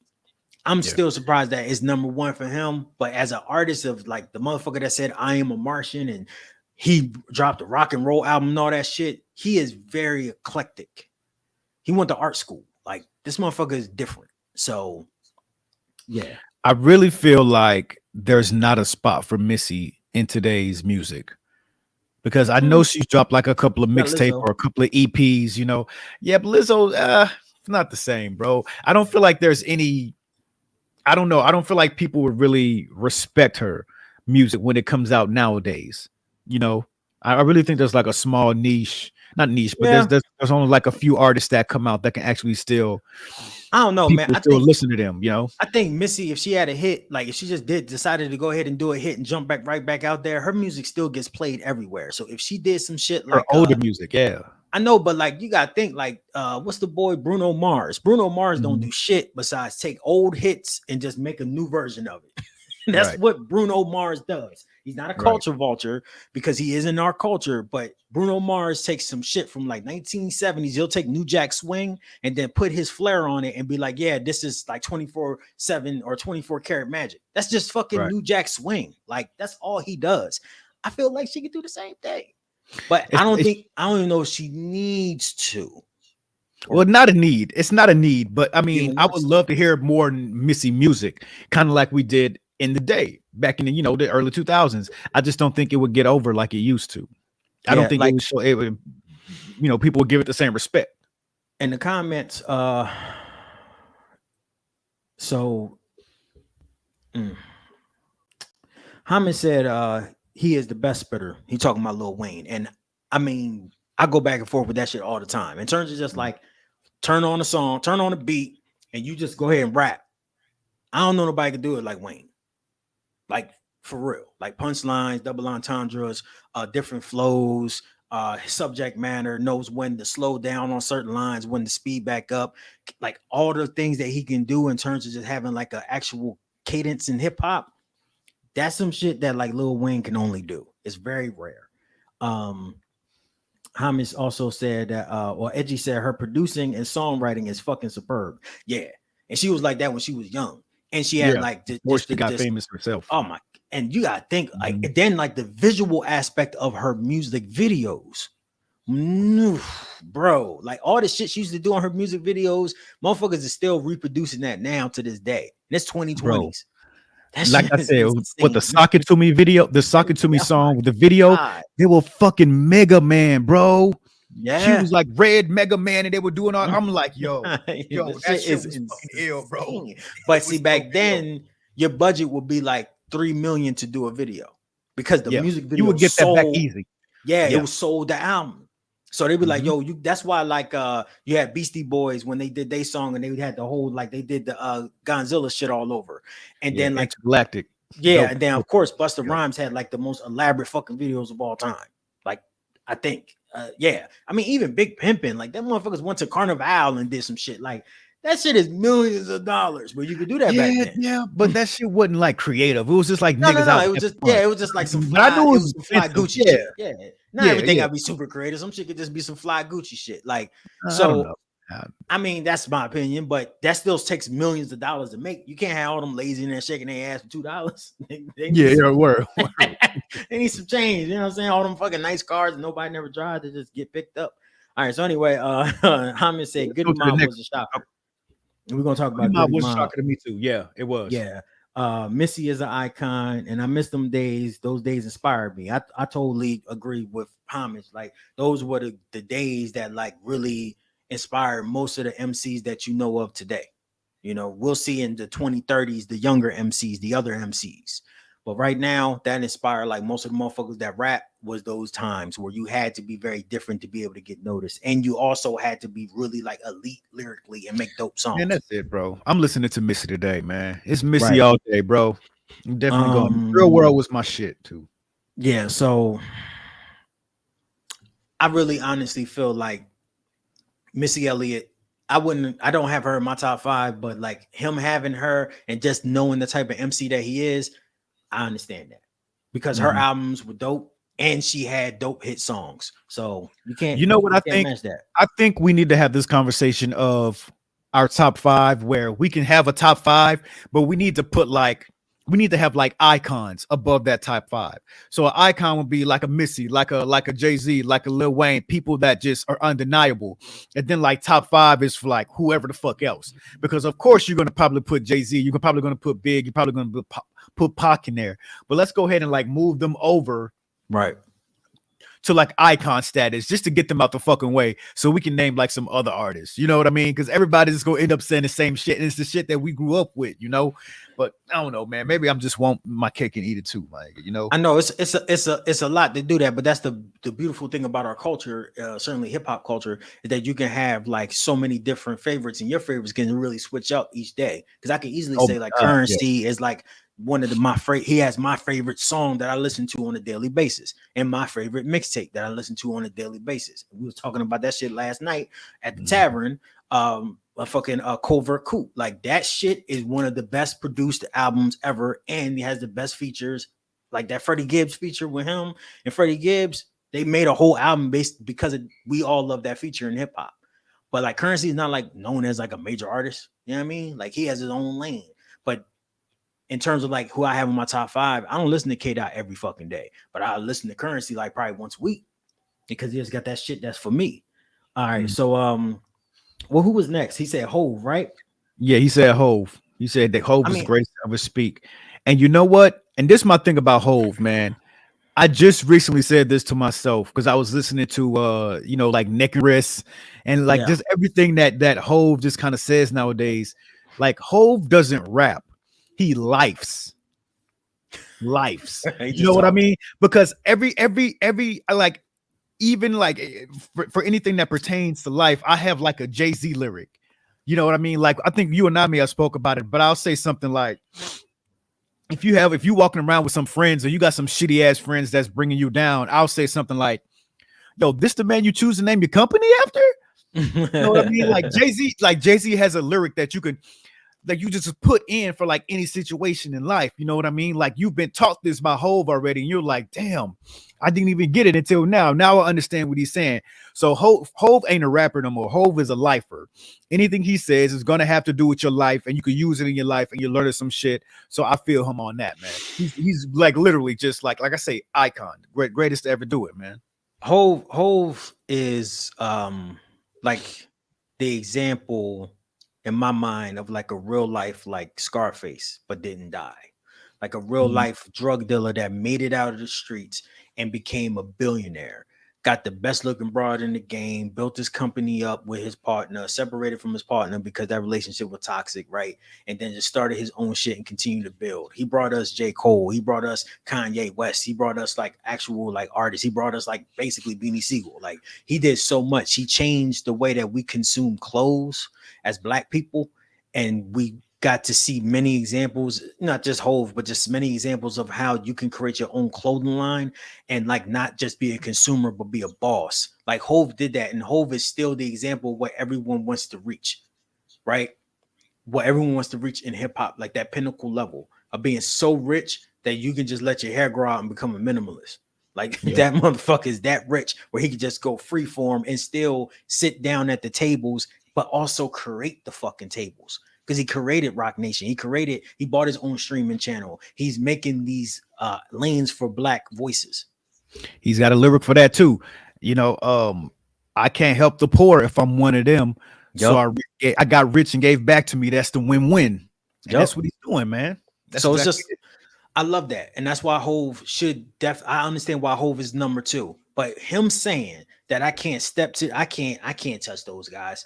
I'm still surprised that it's number one for him. But as an artist of like the motherfucker that said I Am a Martian and he dropped a rock and roll album and all that shit, he is very eclectic. He went to art school. Like this motherfucker is different. So yeah. I really feel like there's not a spot for Missy in today's music. Because I know she's dropped like a couple of mixtapes or a couple of EPs, you know. Yeah, but Lizzo, not the same, bro. I don't feel like there's any. I don't know. I don't feel like people would really respect her music when it comes out nowadays. You know, I really think there's like a small niche, not niche, but there's only like a few artists that come out that can actually still. I don't know, man. I still listen to them, you know. I think Missy, if she had a hit, like if she just decided to go ahead and do a hit and jump right back out there, her music still gets played everywhere. So if she did some shit like her older music, I know, but like you gotta think like what's the boy Bruno Mars? Bruno Mars don't do shit besides take old hits and just make a new version of it. That's what Bruno Mars does. He's not a culture vulture because he is in our culture, but Bruno Mars takes some shit from like 1970s. He'll take New Jack Swing and then put his flair on it and be like, yeah, this is like 24/7 or 24 karat magic. That's just fucking New Jack Swing. Like that's all he does. I feel like she could do the same thing. But I don't even know if she needs to. Well, not a need. It's not a need, but I mean, I would love to hear more Missy music, kind of like we did in the day back in the, you know, the early 2000s. I just don't think it would get over like it used to. I don't think like, it would, you know, people would give it the same respect. In the comments, Hammond said he is the best spitter. He talking about Lil Wayne, and I mean, I go back and forth with that shit all the time. In terms of just like turn on a song, turn on a beat, and you just go ahead and rap. I don't know nobody can do it like Wayne, like for real, like punchlines, double entendres, different flows, subject matter, knows when to slow down on certain lines, when to speed back up, like all the things that he can do in terms of just having like an actual cadence in hip hop. That's some shit that like Lil Wayne can only do. It's very rare. Hamis also said that, or Edgy said her producing and songwriting is fucking superb. Yeah, and she was like that when she was young, and she had like she got famous herself. Oh my! And you gotta think like then like the visual aspect of her music videos, bro. Like all the shit she used to do on her music videos, motherfuckers is still reproducing that now to this day. And it's 2020s. Like I said, what the Sock It To Me video, the Sock It To Me song, the video, they were fucking Mega Man, bro. Yeah, she was like Red Mega Man, and they were doing all. I'm like, yo, that shit was fucking ill, bro. But see, back then, your budget would be like $3 million to do a video because the music video you would get that back easy. Yeah, it was sold the album. So they'd be like, yo, that's why like you had Beastie Boys when they did their song and they had the whole like they did the Gonzilla shit all over. And then like Galactic. Yeah, and then of course Busta Rhymes had like the most elaborate fucking videos of all time. Like I think I mean even Big Pimpin', like them motherfuckers went to Carnival and did some shit. Like that shit is millions of dollars, but you could do that back then. Yeah, but that shit wasn't like creative. It was just like niggas out. It was just it was just like some fly, I knew it was some fly Gucci shit. Yeah. Not everything gotta be super creative. Some shit could just be some fly Gucci shit. Like so I mean, that's my opinion, but that still takes millions of dollars to make. You can't have all them lazy in there shaking their ass for $2. They need some change. You know what I'm saying? All them fucking nice cars nobody never drives to just get picked up. All right. So anyway, Hamid said Good Mom was a shocker. We're gonna talk about Good was a shocker to me too. Yeah, it was. Yeah. Missy is an icon, and I miss them days. Those days inspired me. I totally agree with Hamid. Like those were the days that like really inspired most of the MCs that you know of today. You know, we'll see in the 2030s the younger MCs, the other MCs. But right now, that inspired like most of the motherfuckers that rap was those times where you had to be very different to be able to get noticed. And you also had to be really like elite lyrically and make dope songs. And that's it, bro. I'm listening to Missy today, man. It's Missy all day, bro. I'm definitely going. Real World was my shit too. Yeah, so I really honestly feel like Missy Elliott, I don't have her in my top 5, but like him having her and just knowing the type of MC that he is, I understand that because her albums were dope and she had dope hit songs. So you can't, you know what I think? Match that. I think we need to have this conversation of our top 5 where we can have a top 5, but we need to put like, we need to have like icons above that top 5. So an icon would be like a Missy, like a Jay-Z, like a Lil Wayne, people that just are undeniable. And then like top 5 is for like whoever the fuck else. Because of course you're going to probably put Jay-Z, you're probably going to put Big, you're probably going to put Pac in there. But let's go ahead and like move them over to like icon status just to get them out the fucking way so we can name like some other artists. You know what I mean? Because everybody's going to end up saying the same shit. And it's the shit that we grew up with, you know? But I don't know, man. Maybe I'm just want my cake and eat it too, like, you know. I know it's a lot to do that, but that's the beautiful thing about our culture, certainly hip hop culture, is that you can have like so many different favorites, and your favorites can really switch up each day. Because I can easily say like Currency is like one of my favorite. He has my favorite song that I listen to on a daily basis, and my favorite mixtape that I listen to on a daily basis. We was talking about that shit last night at the tavern. A fucking Covert Coup. Like that shit is one of the best produced albums ever, and he has the best features. Like that Freddie Gibbs feature with him and Freddie Gibbs, they made a whole album based because we all love that feature in hip hop. But like Currency is not like known as like a major artist. You know what I mean? Like he has his own lane. But in terms of like who I have in my top 5, I don't listen to K Dot every fucking day, but I listen to Currency like probably once a week because he just got that shit that's for me. All right, so well, who was next? He said Hove, right? Yeah, he said Hove. He said that Hove was great to ever speak. And you know what? And this is my thing about Hove, man. I just recently said this to myself because I was listening to you know, like Nick and Riss and like just everything that Hove just kind of says nowadays. Like Hove doesn't rap, he lifes. lives. He You just know what I talked. mean? Because every like even like for anything that pertains to life, I have like a Jay-Z lyric. You know what I mean? Like I think you and I may have spoke about it, but I'll say something like if you walking around with some friends or you got some shitty ass friends that's bringing you down, I'll say something like, "Yo, this the man you choose to name your company after?" You know what I mean? Like Jay-Z has a lyric that you could like you just put in for like any situation in life. You know what I mean? Like you've been taught this by Hove already, and you're like, damn, I didn't even get it until now. Now I understand what he's saying. So Hove ain't a rapper no more. Hove is a lifer. Anything he says is gonna have to do with your life, and you can use it in your life, and you're learning some shit. So I feel him on that, man. He's like literally just like I say, icon, greatest to ever do it, man. Hove is like the example in my mind of like a real life like Scarface but didn't die. Like a real Mhm. life drug dealer that made it out of the streets and became a billionaire. Got the best looking broad in the game, built his company up with his partner, separated from his partner because that relationship was toxic, right? And then just started his own shit and continued to build. He brought us J. Cole, he brought us Kanye West, he brought us like actual like artists, he brought us like basically Beanie Siegel. Like he did so much. He changed the way that we consume clothes as black people, and we got to see many examples, not just Hove, but just many examples of how you can create your own clothing line and like not just be a consumer, but be a boss. Like Hove did that, and Hove is still the example of what everyone wants to reach, right? What everyone wants to reach in hip hop, like that pinnacle level of being so rich that you can just let your hair grow out and become a minimalist. Like Yep. that motherfucker is that rich where he could just go free form and still sit down at the tables, but also create the fucking tables. Because he created Rock Nation. He bought his own streaming channel. He's making these lanes for black voices. He's got a lyric for that too. You know, I can't help the poor if I'm one of them. So Yup. I got rich and gave back to me. That's the win-win. And that's Yup. what he's doing, man. That's So it's exactly just I love that. And that's why Hove should I understand why Hove is number 2. But him saying that I can't touch those guys.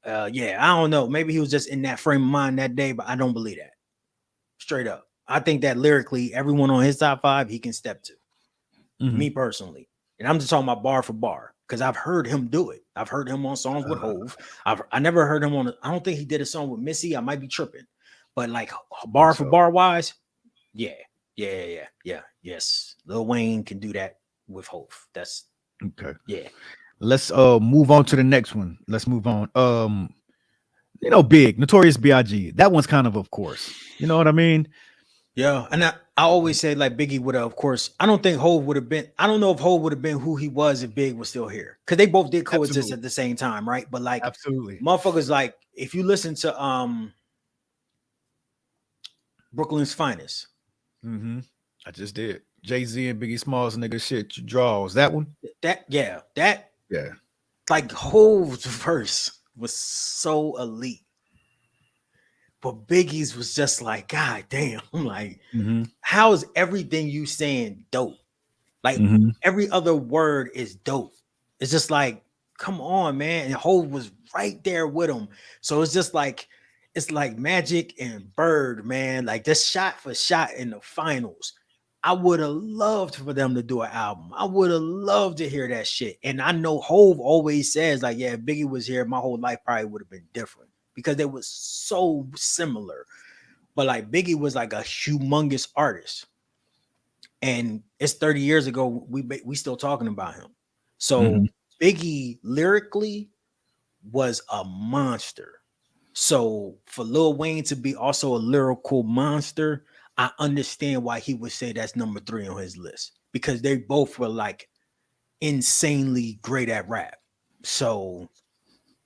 Yeah, I don't know. Maybe he was just in that frame of mind that day, but I don't believe that. Straight up. I think that lyrically, everyone on his top 5, he can step to. Mhm. Me personally. And I'm just talking about bar for bar because I've heard him do it. I've heard him on songs with Hove. I never heard him on I don't think he did a song with Missy. I might be tripping. But like bar for bar wise, yeah. Yes. Lil Wayne can do that with Hove. That's Okay. yeah. Let's move on to the next one. Let's move on. You know, Big, Notorious B.I.G. That one's kind of course. You know what I mean? Yeah. And I always say like Biggie would have, of course. I don't think Hove would have been, I don't know if Hove would have been who he was if Big was still here. Because they both did coexist Absolutely. at the same time, right? But like Absolutely. motherfuckers, like if you listen to Brooklyn's Finest. Mm-hmm. I just did. Jay-Z and Biggie Smalls nigga shit. You draws that one? That Yeah. like Hove's verse was so elite. But Biggie's was just like, God damn, like, how is everything you saying dope? Like every other word is dope. It's just like, come on, man. And Hove was right there with him. So it's just like, it's like Magic and Bird, man. Like this shot for shot in the finals. I would have loved for them to do an album. I would have loved to hear that shit. And I know Hove always says, like, yeah, if Biggie was here, my whole life probably would have been different because they was so similar. But like Biggie was like a humongous artist. And it's 30 years ago, we still talking about him. So Biggie lyrically was a monster. So for Lil Wayne to be also a lyrical monster, I understand why he would say that's number 3 on his list because they both were like insanely great at rap. So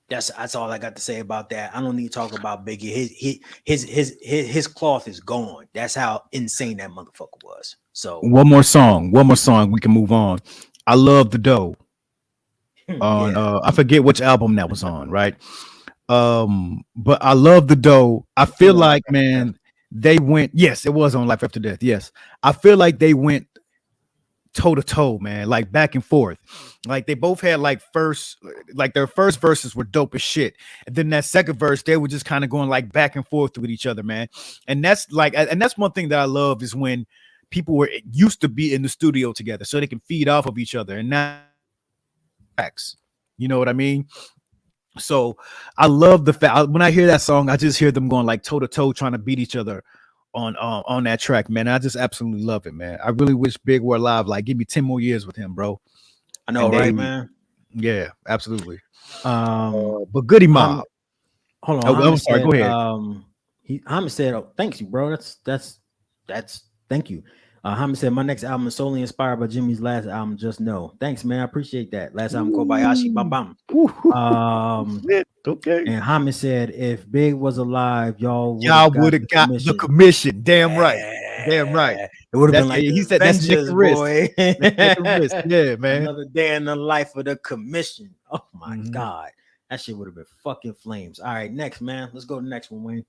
that's all I got to say about that. I don't need to talk about Biggie. His cloth is gone. That's how insane that motherfucker was. So One more song. We can move on. I Love the Dough. On yeah. I forget which album that was on, right? But I Love the Dough. I feel like, man, they went, yes, it was on Life After Death. Yes. I feel like they went toe to toe, man, like back and forth. Like they both had like their first verses were dope as shit. And then that second verse, they were just kind of going like back and forth with each other, man. And that's one thing that I love is when people were used to be in the studio together so they can feed off of each other, and now tracks. You know what I mean? So I love the fact when I hear that song, I just hear them going like toe to toe, trying to beat each other on that track, man. I just absolutely love it, man. I really wish Big were alive. Like, give me 10 more years with him, bro. I know, right, man? Yeah, absolutely. But Goody Mob. Hold on. I'm sorry. Go ahead. Hamid said, "Oh, thanks you, bro. That's thank you." Hamid said, "My next album is solely inspired by Jimmy's last album. Just know." Thanks, man. I appreciate that. Last album, Kobayashi, bam bam. Okay. And Hamid said, "If Big was alive, y'all would have got the commission. Damn right. Damn right. It would have been like he said that's Nick boy. Yeah, man. Another day in the life of the commission. Oh my God, that shit would have been fucking flames. All right, next, man. Let's go to the next one, Wayne.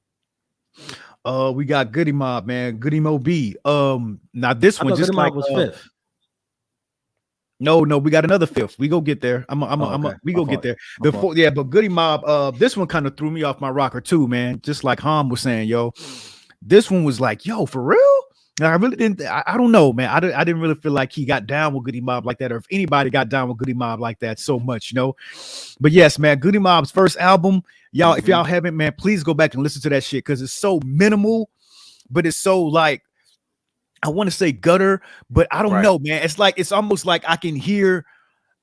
We got Goody Mob, man. Goody Mo B. Now this one just Goody like Mob was fifth. No, we got another fifth. We go get there. We go get there. But Goody Mob, this one kind of threw me off my rocker too, man. Just like Ham was saying, yo, this one was like, yo, for real? Now, I really didn't. I don't know, man. I didn't really feel like he got down with Goody Mob like that, or if anybody got down with Goody Mob like that so much, you know. But yes, man, Goody Mob's first album, y'all. If y'all haven't, man, please go back and listen to that shit because it's so minimal, but it's so like, I want to say gutter, but I don't know, man. It's almost like I can hear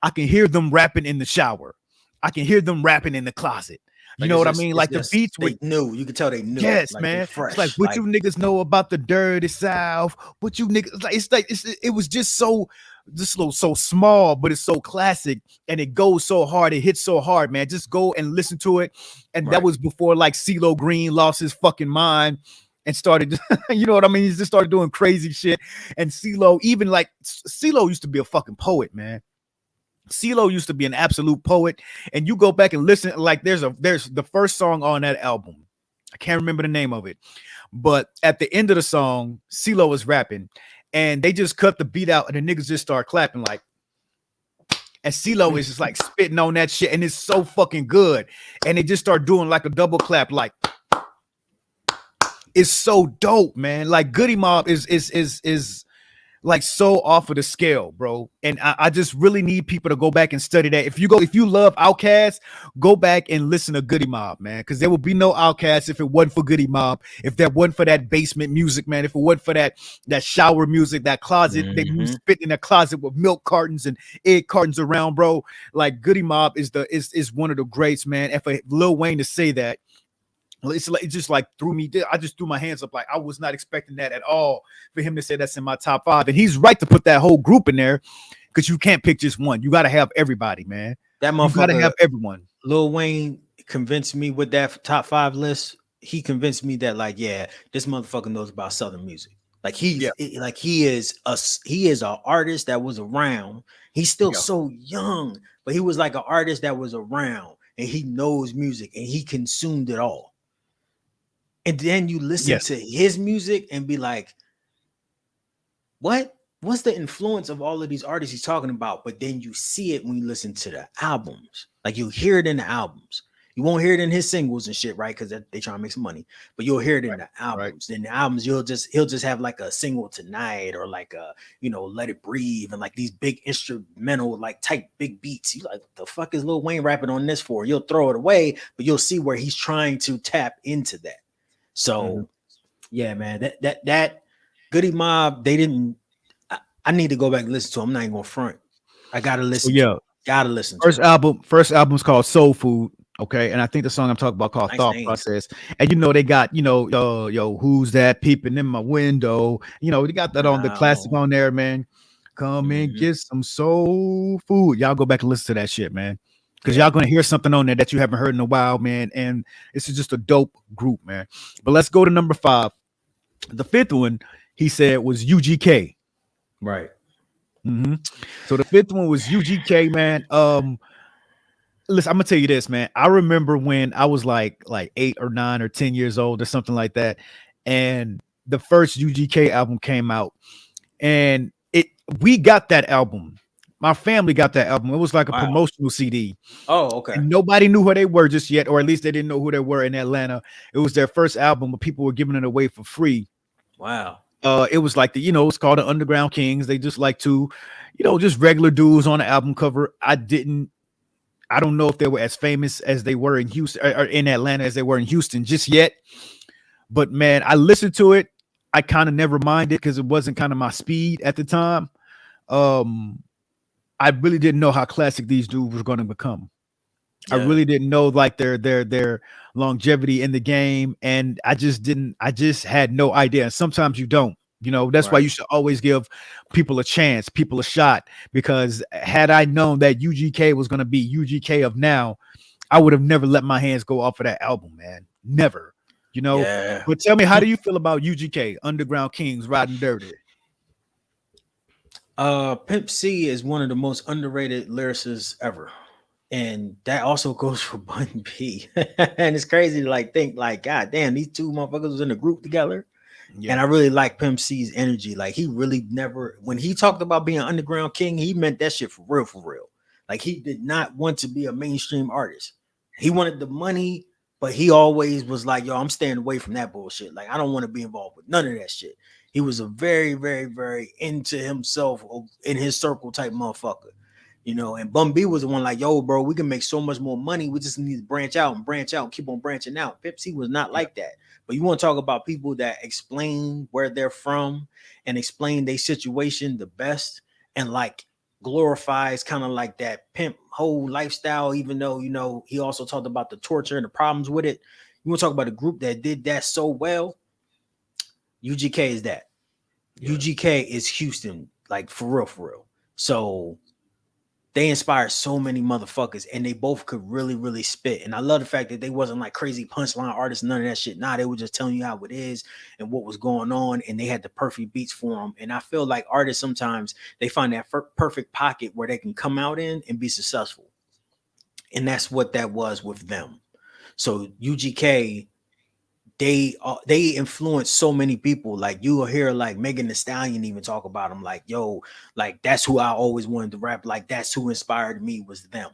them rapping in the shower. I can hear them rapping in the closet. You know what I mean? Like the beats were new. You can tell they knew. Yes, like man. Fresh. It's like what you niggas know about the dirty South. What you niggas it was just so small, but it's so classic, and it goes so hard. It hits so hard, man. Just go and listen to it. And that was before like CeeLo Green lost his fucking mind and started, you know what I mean? He just started doing crazy shit. And CeeLo used to be a fucking poet, man. CeeLo used to be an absolute poet, and you go back and listen. Like there's the first song on that album. I can't remember the name of it, but at the end of the song, CeeLo is rapping, and they just cut the beat out, and the niggas just start clapping like. And CeeLo is just like spitting on that shit, and it's so fucking good. And they just start doing like a double clap, like it's so dope, man. Like Goody Mob is like so off of the scale, bro. And I just really need people to go back and study that. If you love Outkast, go back and listen to Goody Mob, man. Because there would be no Outkast if it wasn't for Goody Mob. If that wasn't for that basement music, man. If it wasn't for that shower music, that closet, they spit in that closet with milk cartons and egg cartons around, bro. Like Goody Mob is one of the greats, man. And for Lil Wayne to say that, it just like threw me. I just threw my hands up like I was not expecting that at all for him to say that's in my top 5. And he's right to put that whole group in there because you can't pick just one. You got to have everybody, man. That motherfucker, you got to have everyone. Lil Wayne convinced me with that top 5 list. He convinced me that like, yeah, this motherfucker knows about Southern music. Like he is an artist that was around. He's still so young, but he was like an artist that was around and he knows music and he consumed it all. And then you listen to his music and be like, what's the influence of all of these artists he's talking about? But then you see it when you listen to the albums. Like you hear it in the albums. You won't hear it in his singles and shit, right? Because they trying to make some money. But you'll hear it in the albums. In the albums, he'll just have like a single tonight or like a, Let It Breathe and like these big instrumental, like type big beats. You like, what the fuck is Lil Wayne rapping on this for? You'll throw it away, but you'll see where he's trying to tap into that. So, yeah, man, that Goody Mob, they didn't. I need to go back and listen to. I'm not even gonna front. I gotta listen. Gotta listen. First album's called Soul Food. Okay, and I think the song I'm talking about called Thought Process. And they got yo, who's that peeping in my window? They got that on the classic on there, man. Come and get some soul food. Y'all go back and listen to that shit, man. Because y'all gonna hear something on there that you haven't heard in a while, man. And this is just a dope group, man. But let's go to number 5. The 5th one, he said, was UGK. Right. So the 5th one was UGK, man. Listen, I'm gonna tell you this, man. I remember when I was like 8 or 9 or 10 years old or something like that, and the first UGK album came out, and we got that album. My family got that album. It was like a promotional CD. Oh, okay. And nobody knew who they were just yet, or at least they didn't know who they were in Atlanta. It was their first album, but people were giving it away for free. Wow. It was like it's called the Underground Kings. They just like to, just regular dudes on the album cover. I don't know if they were as famous as they were in Houston or in Atlanta as they were in Houston just yet. But man, I listened to it. I kind of never minded because it wasn't kind of my speed at the time. I really didn't know how classic these dudes were going to become. Yeah. I really didn't know like their longevity in the game, and I just had no idea. And sometimes you don't. That's why you should always give people a chance, people a shot. Because had I known that UGK was going to be UGK of now, I would have never let my hands go off of that album, man. Never. Yeah. But tell me, how do you feel about UGK, Underground Kings, Riding Dirty? Pimp C is one of the most underrated lyricists ever. And that also goes for Bun B. And it's crazy to think God damn, these two motherfuckers was in a group together. Yeah. And I really like Pimp C's energy. Like, he really never, when he talked about being Underground King, he meant that shit for real. Like, he did not want to be a mainstream artist. He wanted the money, but he always was like, yo, I'm staying away from that bullshit. Like, I don't want to be involved with none of that shit. He was a very, very, very into himself, in his circle type motherfucker. And Bun B was the one like, yo, bro, we can make so much more money. We just need to branch out and keep on branching out. Pimp C was not like that. But you want to talk about people that explain where they're from and explain their situation the best, and like glorifies kind of like that pimp whole lifestyle, even though, he also talked about the torture and the problems with it. You want to talk about a group that did that so well? UGK is that. Yeah. UGK is Houston, like for real. So they inspired so many motherfuckers, and they both could really, really spit. And I love the fact that they wasn't like crazy punchline artists, none of that shit. Nah, they were just telling you how it is and what was going on, and they had the perfect beats for them. And I feel like artists sometimes they find that perfect pocket where they can come out in and be successful. And that's what that was with them. So UGK, they influence so many people. Like, you will hear like Megan Thee Stallion even talk about them, like, yo, like that's who I always wanted to rap. Like, that's who inspired me, was them.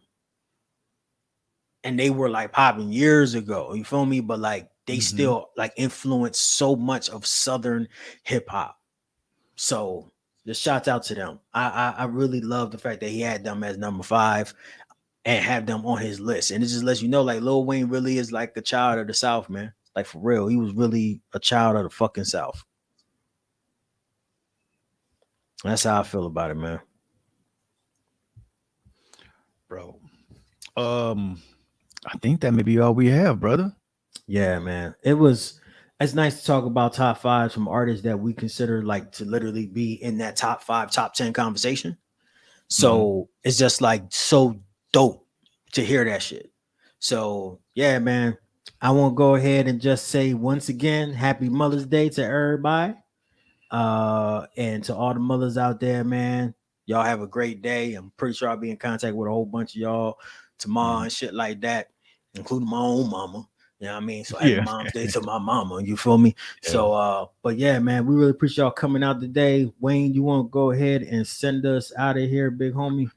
And they were like popping years ago, you feel me? But like they still like influence so much of Southern hip hop. So just shouts out to them. I really love the fact that he had them as number 5 and have them on his list. And it just lets you know, like, Lil Wayne really is like a child of the South, man. Like, for real, he was really a child of the fucking South. That's how I feel about it, man. Bro, I think that may be all we have, brother. Yeah, man. It's nice to talk about top 5s from artists that we consider like to literally be in that top 5, top 10 conversation. So it's just like so dope to hear that shit. So yeah, man. I want to go ahead and just say once again, happy Mother's Day to everybody. And to all the mothers out there, man, y'all have a great day. I'm pretty sure I'll be in contact with a whole bunch of y'all tomorrow and shit like that, including my own mama. You know what I mean? So happy Mom's Day to my mama. You feel me? Yeah. So, but yeah, man, we really appreciate y'all coming out today. Wayne, you want to go ahead and send us out of here, big homie?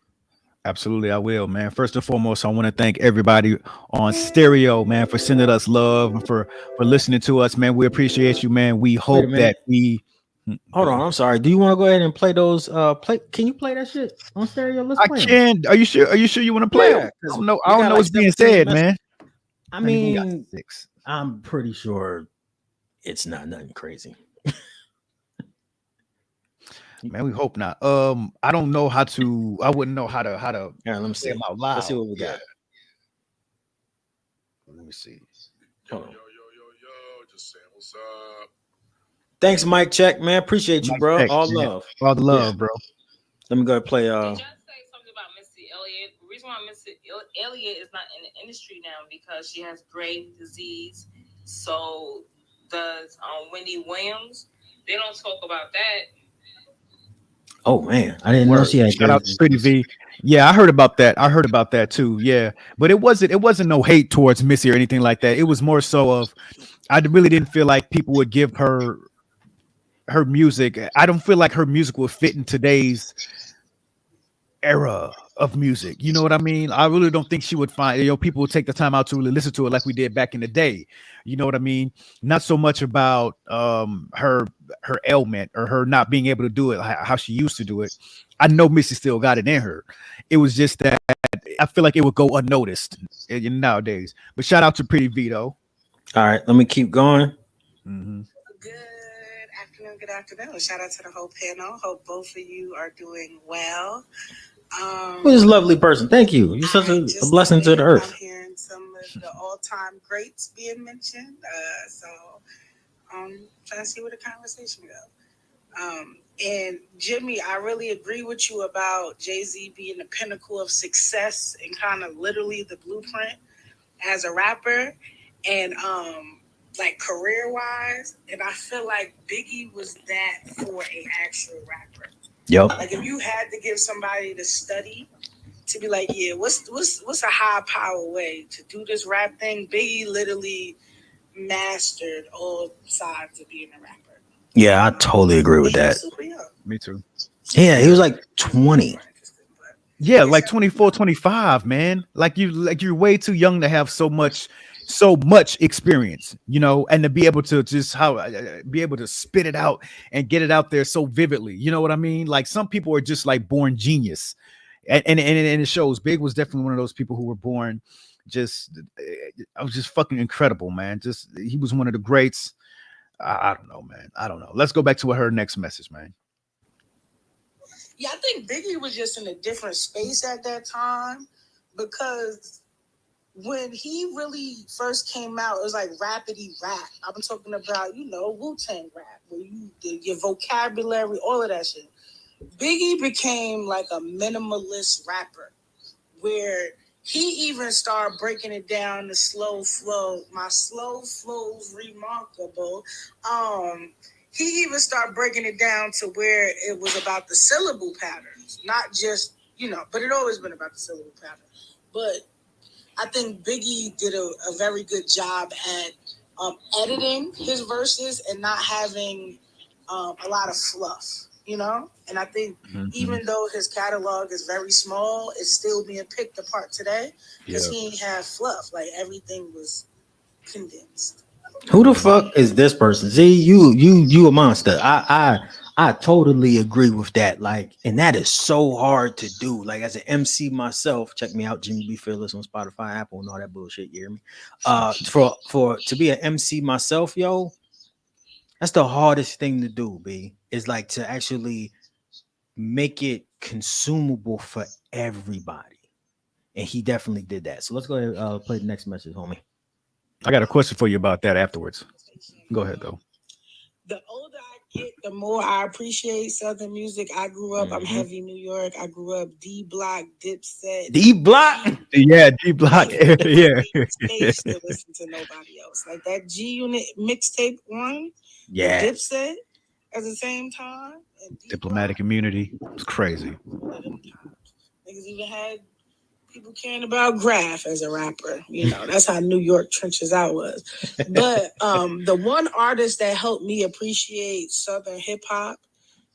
Absolutely, I will, man. First and foremost, I want to thank everybody on stereo, man, for sending us love and for listening to us, man. We appreciate you, man. We hope that we. Hold on, I'm sorry. Do you want to go ahead and play those? Can you play that shit on stereo? Let's play. I can. Are you sure? Are you sure you want to play? Yeah, I don't know. I don't know what's being said, man. I mean, I'm pretty sure it's not nothing crazy. Man, we hope not. I don't know how to. I wouldn't know how to. Yeah, let me see them out loud. Let's see what we got. Let me see. Hold on. Yo, just saying what's up. Thanks, Mike Check, man. Appreciate you, bro. All love. All the love, bro. Let me go play. Did y'all say something about Missy Elliott? The reason why Missy Elliott is not in the industry now because she has Graves' disease. So does Wendy Williams. They don't talk about that. Oh man, I didn't know she had. Shout out to Pretty V. Yeah, I heard about that too. Yeah, but it wasn't no hate towards Missy or anything like that. It was more so of I really didn't feel like people would give her music. I don't feel like her music will fit in today's era of music. You know what I mean? I really don't think she would find, people would take the time out to really listen to it like we did back in the day. You know what I mean? Not so much about her ailment or her not being able to do it how she used to do it. I know Missy still got it in her. It was just that I feel like it would go unnoticed nowadays. But shout out to Pretty Vito. All right, let me keep going. Mm-hmm. Good afternoon. Good afternoon. Shout out to the whole panel. Hope both of you are doing well. Who's this lovely person? Thank you. You're such a blessing to the I'm earth. hearing some of the all-time greats being mentioned. So trying to see where the conversation goes. And Jimmy, I really agree with you about Jay-Z being the pinnacle of success and kind of literally the blueprint as a rapper. And like career-wise, and I feel like Biggie was that for an actual rapper. Yep. Like if you had to give somebody to study to be like, yeah, what's a high power way to do this rap thing? Biggie literally mastered all sides of being a rapper. Yeah, I totally agree with that. Me too. Yeah, he was like 20. Yeah, like 24, 25, man. Like you're way too young to have so much experience, and to be able to just be able to spit it out and get it out there so vividly. You know what I mean? Like some people are just like born genius, and it shows. Big was definitely one of those people who were born I was just fucking incredible, man. Just he was one of the greats. I don't know, man. I don't know. Let's go back to her next message, man. Yeah, I think Biggie was just in a different space at that time because when he really first came out, it was like rapidy rap. I've been talking about, Wu-Tang rap, where you did your vocabulary, all of that shit. Biggie became like a minimalist rapper, where he even started breaking it down, the slow flow. My slow flow's remarkable. He even started breaking it down to where it was about the syllable patterns, not just, but it always been about the syllable pattern. But I think Biggie did a very good job at editing his verses and not having a lot of fluff, And I think even though his catalog is very small, it's still being picked apart today because he ain't have fluff. Like everything was condensed. Who the fuck is this person? See, you a monster. I totally agree with that. Like, and that is so hard to do. Like, as an MC myself, check me out, Jimmy B. Fearless on Spotify, Apple, and all that bullshit. You hear me? For to be an MC myself, yo, that's the hardest thing to do. B is like to actually make it consumable for everybody, and he definitely did that. So let's go ahead and play the next message, homie. I got a question for you about that afterwards. Go ahead, though. The older I get, the more I appreciate Southern music. I grew up, I'm heavy New York. I grew up D Block, Dipset. D Block? Yeah, D Block. Yeah. Stage to listen to nobody else. Like that G Unit mixtape one. Yeah. Dipset at the same time. And Diplomatic immunity. It was crazy. Niggas even had people caring about Graph as a rapper. That's how New York Trenches Out was. But the one artist that helped me appreciate Southern hip hop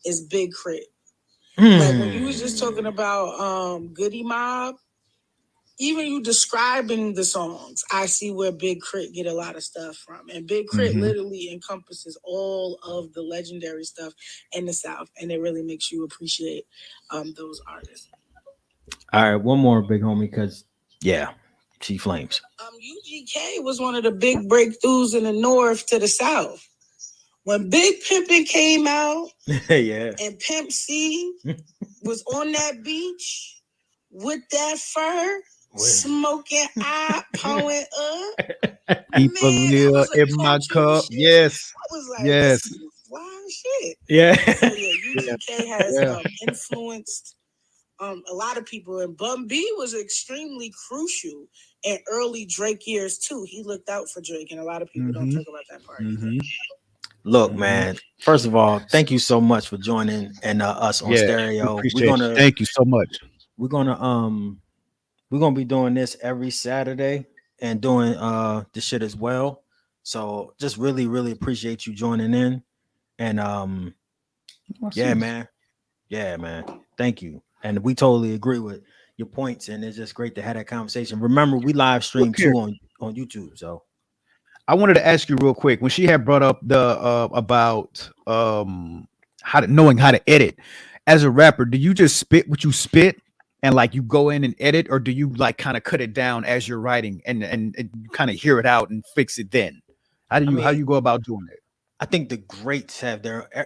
is Big Crit. Like when you was just talking about Goody Mob, even you describing the songs, I see where Big Crit get a lot of stuff from. And Big Crit literally encompasses all of the legendary stuff in the South. And it really makes you appreciate those artists. All right, one more, big homie, because she flames. UGK was one of the big breakthroughs in the North to the South. When Big Pimpin' came out, and Pimp C was on that beach with that fur, smoking out, pulling up. People live in my cup. Shit. Yes. I was like, yes. This is wild shit. Yeah. So UGK has influenced a lot of people, and Bun B was extremely crucial in early Drake years too. He looked out for Drake, and a lot of people don't talk about that part. Look, man. First of all, thank you so much for joining and us on stereo. Thank you so much. We're gonna be doing this every Saturday and doing this shit as well. So just really, really appreciate you joining in. And man. Yeah, man. Thank you. And we totally agree with your points, and it's just great to have that conversation. Remember, we live stream too on YouTube. So I wanted to ask you real quick when she had brought up the about knowing how to edit. As a rapper, do you just spit what you spit and like you go in and edit, or do you like kind of cut it down as you're writing and kind of hear it out and fix it then? How do you go about doing it? I think the greats have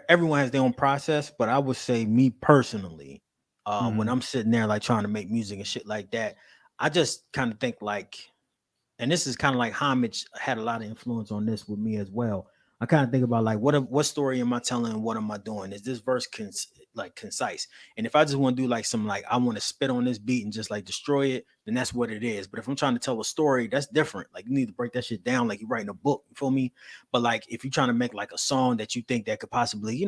everyone has their own process, but I would say me personally, when I'm sitting there like trying to make music and shit like that, I just kind of think like, and this is kind of like Homage had a lot of influence on this with me as well. I kind of think about like what story am I telling and what am I doing? Is this verse concise? And if I just want to do like some like I want to spit on this beat and just like destroy it, then that's what it is. But if I'm trying to tell a story, that's different. Like you need to break that shit down like you're writing a book, you feel me? But like if you're trying to make like a song that you think that could possibly,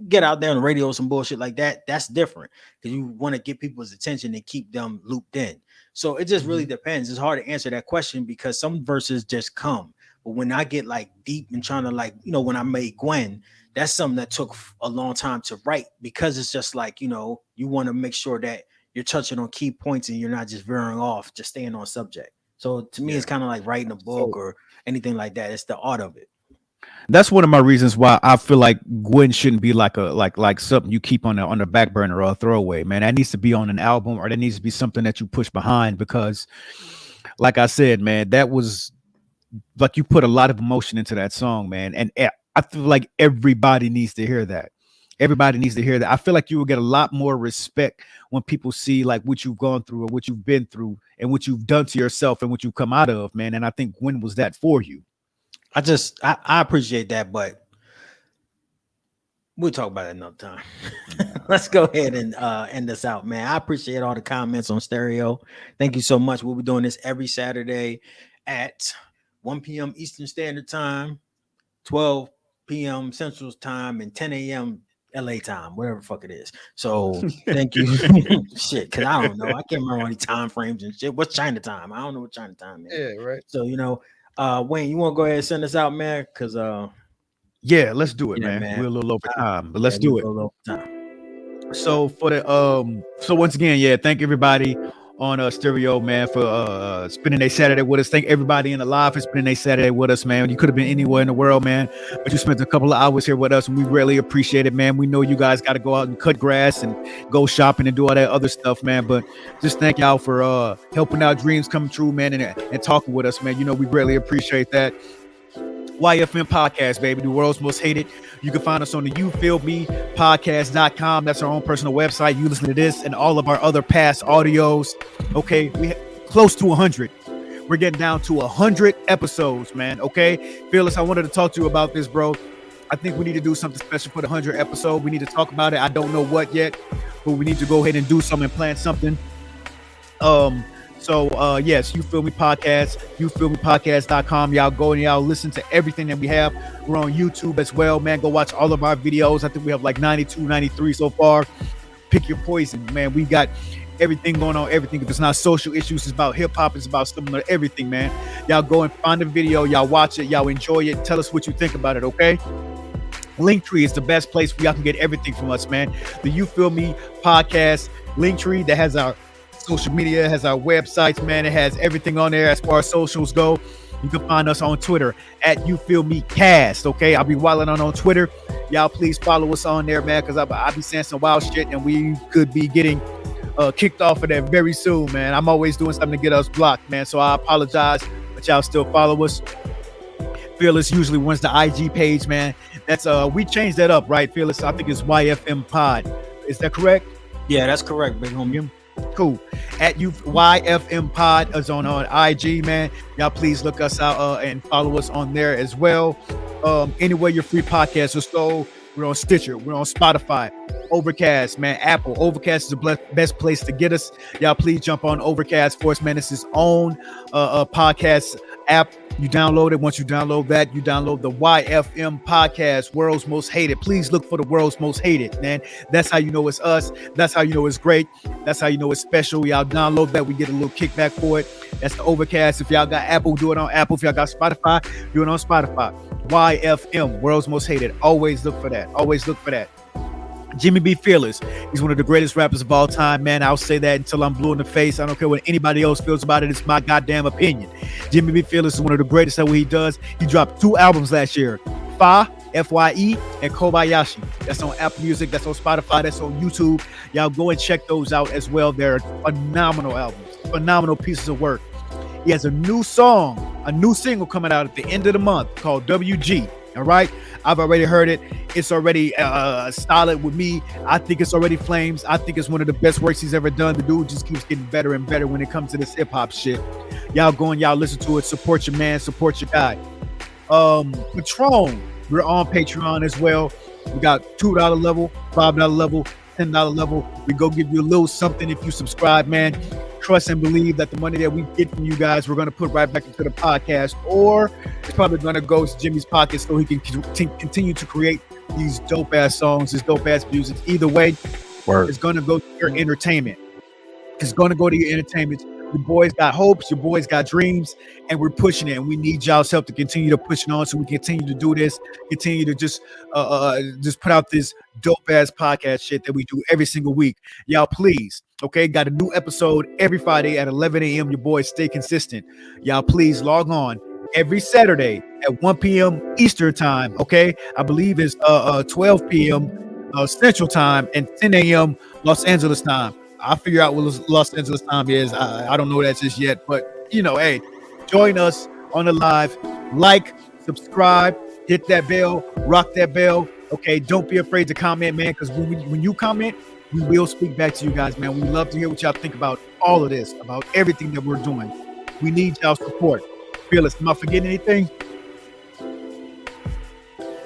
get out there on the radio, some bullshit like that, that's different because you want to get people's attention and keep them looped in. So it just really depends. It's hard to answer that question because some verses just come. But when I get like deep and trying to like, when I made Gwen, that's something that took a long time to write because it's just like, you want to make sure that you're touching on key points and you're not just veering off, just staying on subject. So to me, it's kind of like writing a book or anything like that. It's the art of it. That's one of my reasons why I feel like Gwen shouldn't be like like something you keep on the back burner or a throwaway, man. That needs to be on an album or that needs to be something that you push behind because, like I said, man, that was like you put a lot of emotion into that song, man. And I feel like everybody needs to hear that. Everybody needs to hear that. I feel like you will get a lot more respect when people see like what you've gone through or what you've been through and what you've done to yourself and what you've come out of, man. And I think Gwen was that for you. I appreciate that, but we'll talk about it another time. Let's go ahead and end this out, man. I appreciate all the comments on Stereo. Thank you so much. We'll be doing this every Saturday at 1 p.m. Eastern Standard Time, 12 p.m. Central Time, and 10 a.m. LA time, whatever the fuck it is. So thank you. Shit, because I don't know. I can't remember all these time frames and shit. What's China time? I don't know what China time is. Yeah, right. So, Wayne, you want to go ahead and send us out, man? Because yeah, let's do it, man. We're a little over time, but let's do it. So for the so once again, thank everybody on Stereo, man, for spending their Saturday with us. Thank everybody in the live for spending their Saturday with us, man. You could have been anywhere in the world, man, but you spent a couple of hours here with us, and we really appreciate it, man. We know you guys got to go out and cut grass and go shopping and do all that other stuff, man, but just thank y'all for helping our dreams come true, man, and talking with us, man. We really appreciate that. YFM podcast, baby, the world's most hated. You can find us on the YouFeelMePodcast.com. That's our own personal website. You listen to this and all of our other past audios. Okay, we close to 100. We're getting down to 100 episodes, man. Okay, Fearless, I wanted to talk to you about this, bro. I think we need to do something special for the 100 episode. We need to talk about it. I don't know what yet, but we need to go ahead and do something and plan something. So yes, You Feel Me Podcast, YouFeelMePodcast.com. Y'all go and y'all listen to everything that we have. We're on YouTube as well, man. Go watch all of our videos. I think we have like 92, 93 so far. Pick your poison, man. We got everything going on, everything. If it's not social issues, it's about hip hop, it's about similar everything, man. Y'all go and find the video, y'all watch it, y'all enjoy it. Tell us what you think about it, okay? Linktree is the best place where y'all can get everything from us, man. The You Feel Me Podcast Linktree that has our social media, has our websites, man. It has everything on there as far as socials go. You can find us on Twitter at You Feel Me Cast. Okay, I'll be wilding on Twitter. Y'all please follow us on there, man, because I'll be saying some wild shit and we could be getting kicked off of that very soon, man. I'm always doing something to get us blocked, man. So I apologize, but y'all still follow us. Fearless usually runs the IG page, man. That's we changed that up, right, Fearless? I think it's YFM Pod. Is that correct? Yeah, that's correct, big homie. Cool. At you YFM Pod is on IG, man. Y'all please look us out and follow us on there as well. Anywhere your free podcasts are sold. We're on Stitcher, we're on Spotify, Overcast, man. Apple. Overcast is the best place to get us. Y'all please jump on Overcast for us, man. It's his own podcast app. You download it. Once you download that, you download the YFM Podcast, World's Most Hated. Please look for the World's Most Hated, man. That's how you know it's us. That's how you know it's great. That's how you know it's special. Y'all download that. We get a little kickback for it. That's the Overcast. If y'all got Apple, do it on Apple. If y'all got Spotify, do it on Spotify. YFM, World's Most Hated. Always look for that. Always look for that. Jimmy B. Fearless. He's one of the greatest rappers of all time, man. I'll say that until I'm blue in the face. I don't care what anybody else feels about it. It's my goddamn opinion. Jimmy B. Fearless is one of the greatest at what he does. He dropped 2 albums last year. Fye, and Kobayashi. That's on Apple Music. That's on Spotify. That's on YouTube. Y'all go and check those out as well. They're phenomenal albums. Phenomenal pieces of work. He has a new song, a new single coming out at the end of the month called WG. All right, I've already heard it. It's already solid with me. I think it's already flames. I think it's one of the best works he's ever done. The dude just keeps getting better and better when it comes to this hip hop shit. Y'all go and y'all listen to it. Support your man. Support your guy. Patron, we're on Patreon as well. We got $2 level, $5 level, $10 level. We go give you a little something if you subscribe, man. Trust and believe that the money that we get from you guys, we're going to put right back into the podcast, or it's probably going to go to Jimmy's pocket so he can continue to create these dope ass songs, this dope ass music. Either way, it's going to go to your entertainment. It's going to go to your entertainment. Your boys got hopes, your boys got dreams, and we're pushing it. And we need y'all's help to continue to push it on, so we continue to do this, continue to just put out this dope ass podcast shit that we do every single week. Y'all, please, okay? Got a new episode every Friday at 11 a.m. Your boys stay consistent. Y'all, please log on every Saturday at 1 p.m. Eastern time. Okay, I believe it's 12 p.m. Central time and 10 a.m. Los Angeles time. I'll figure out what Los Angeles time is. I don't know that just yet, but you know, hey, join us on the live. Like, subscribe, hit that bell, rock that bell. Okay, don't be afraid to comment, man, because when you comment, we will speak back to you guys, man. We love to hear what y'all think about all of this, about everything that we're doing. We need y'all support. Fearless, am I forgetting anything?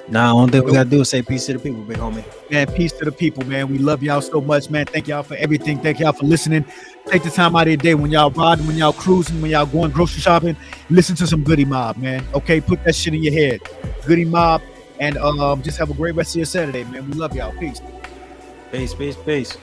Nah, only thing we gotta do is say peace to the people, big homie. Man, peace to the people, man. We love y'all so much, man. Thank y'all for everything. Thank y'all for listening. Take the time out of your day when y'all riding, when y'all cruising, when y'all going grocery shopping. Listen to some Goody Mob, man. Okay, put that shit in your head. Goody Mob, and just have a great rest of your Saturday, man. We love y'all. Peace. Peace.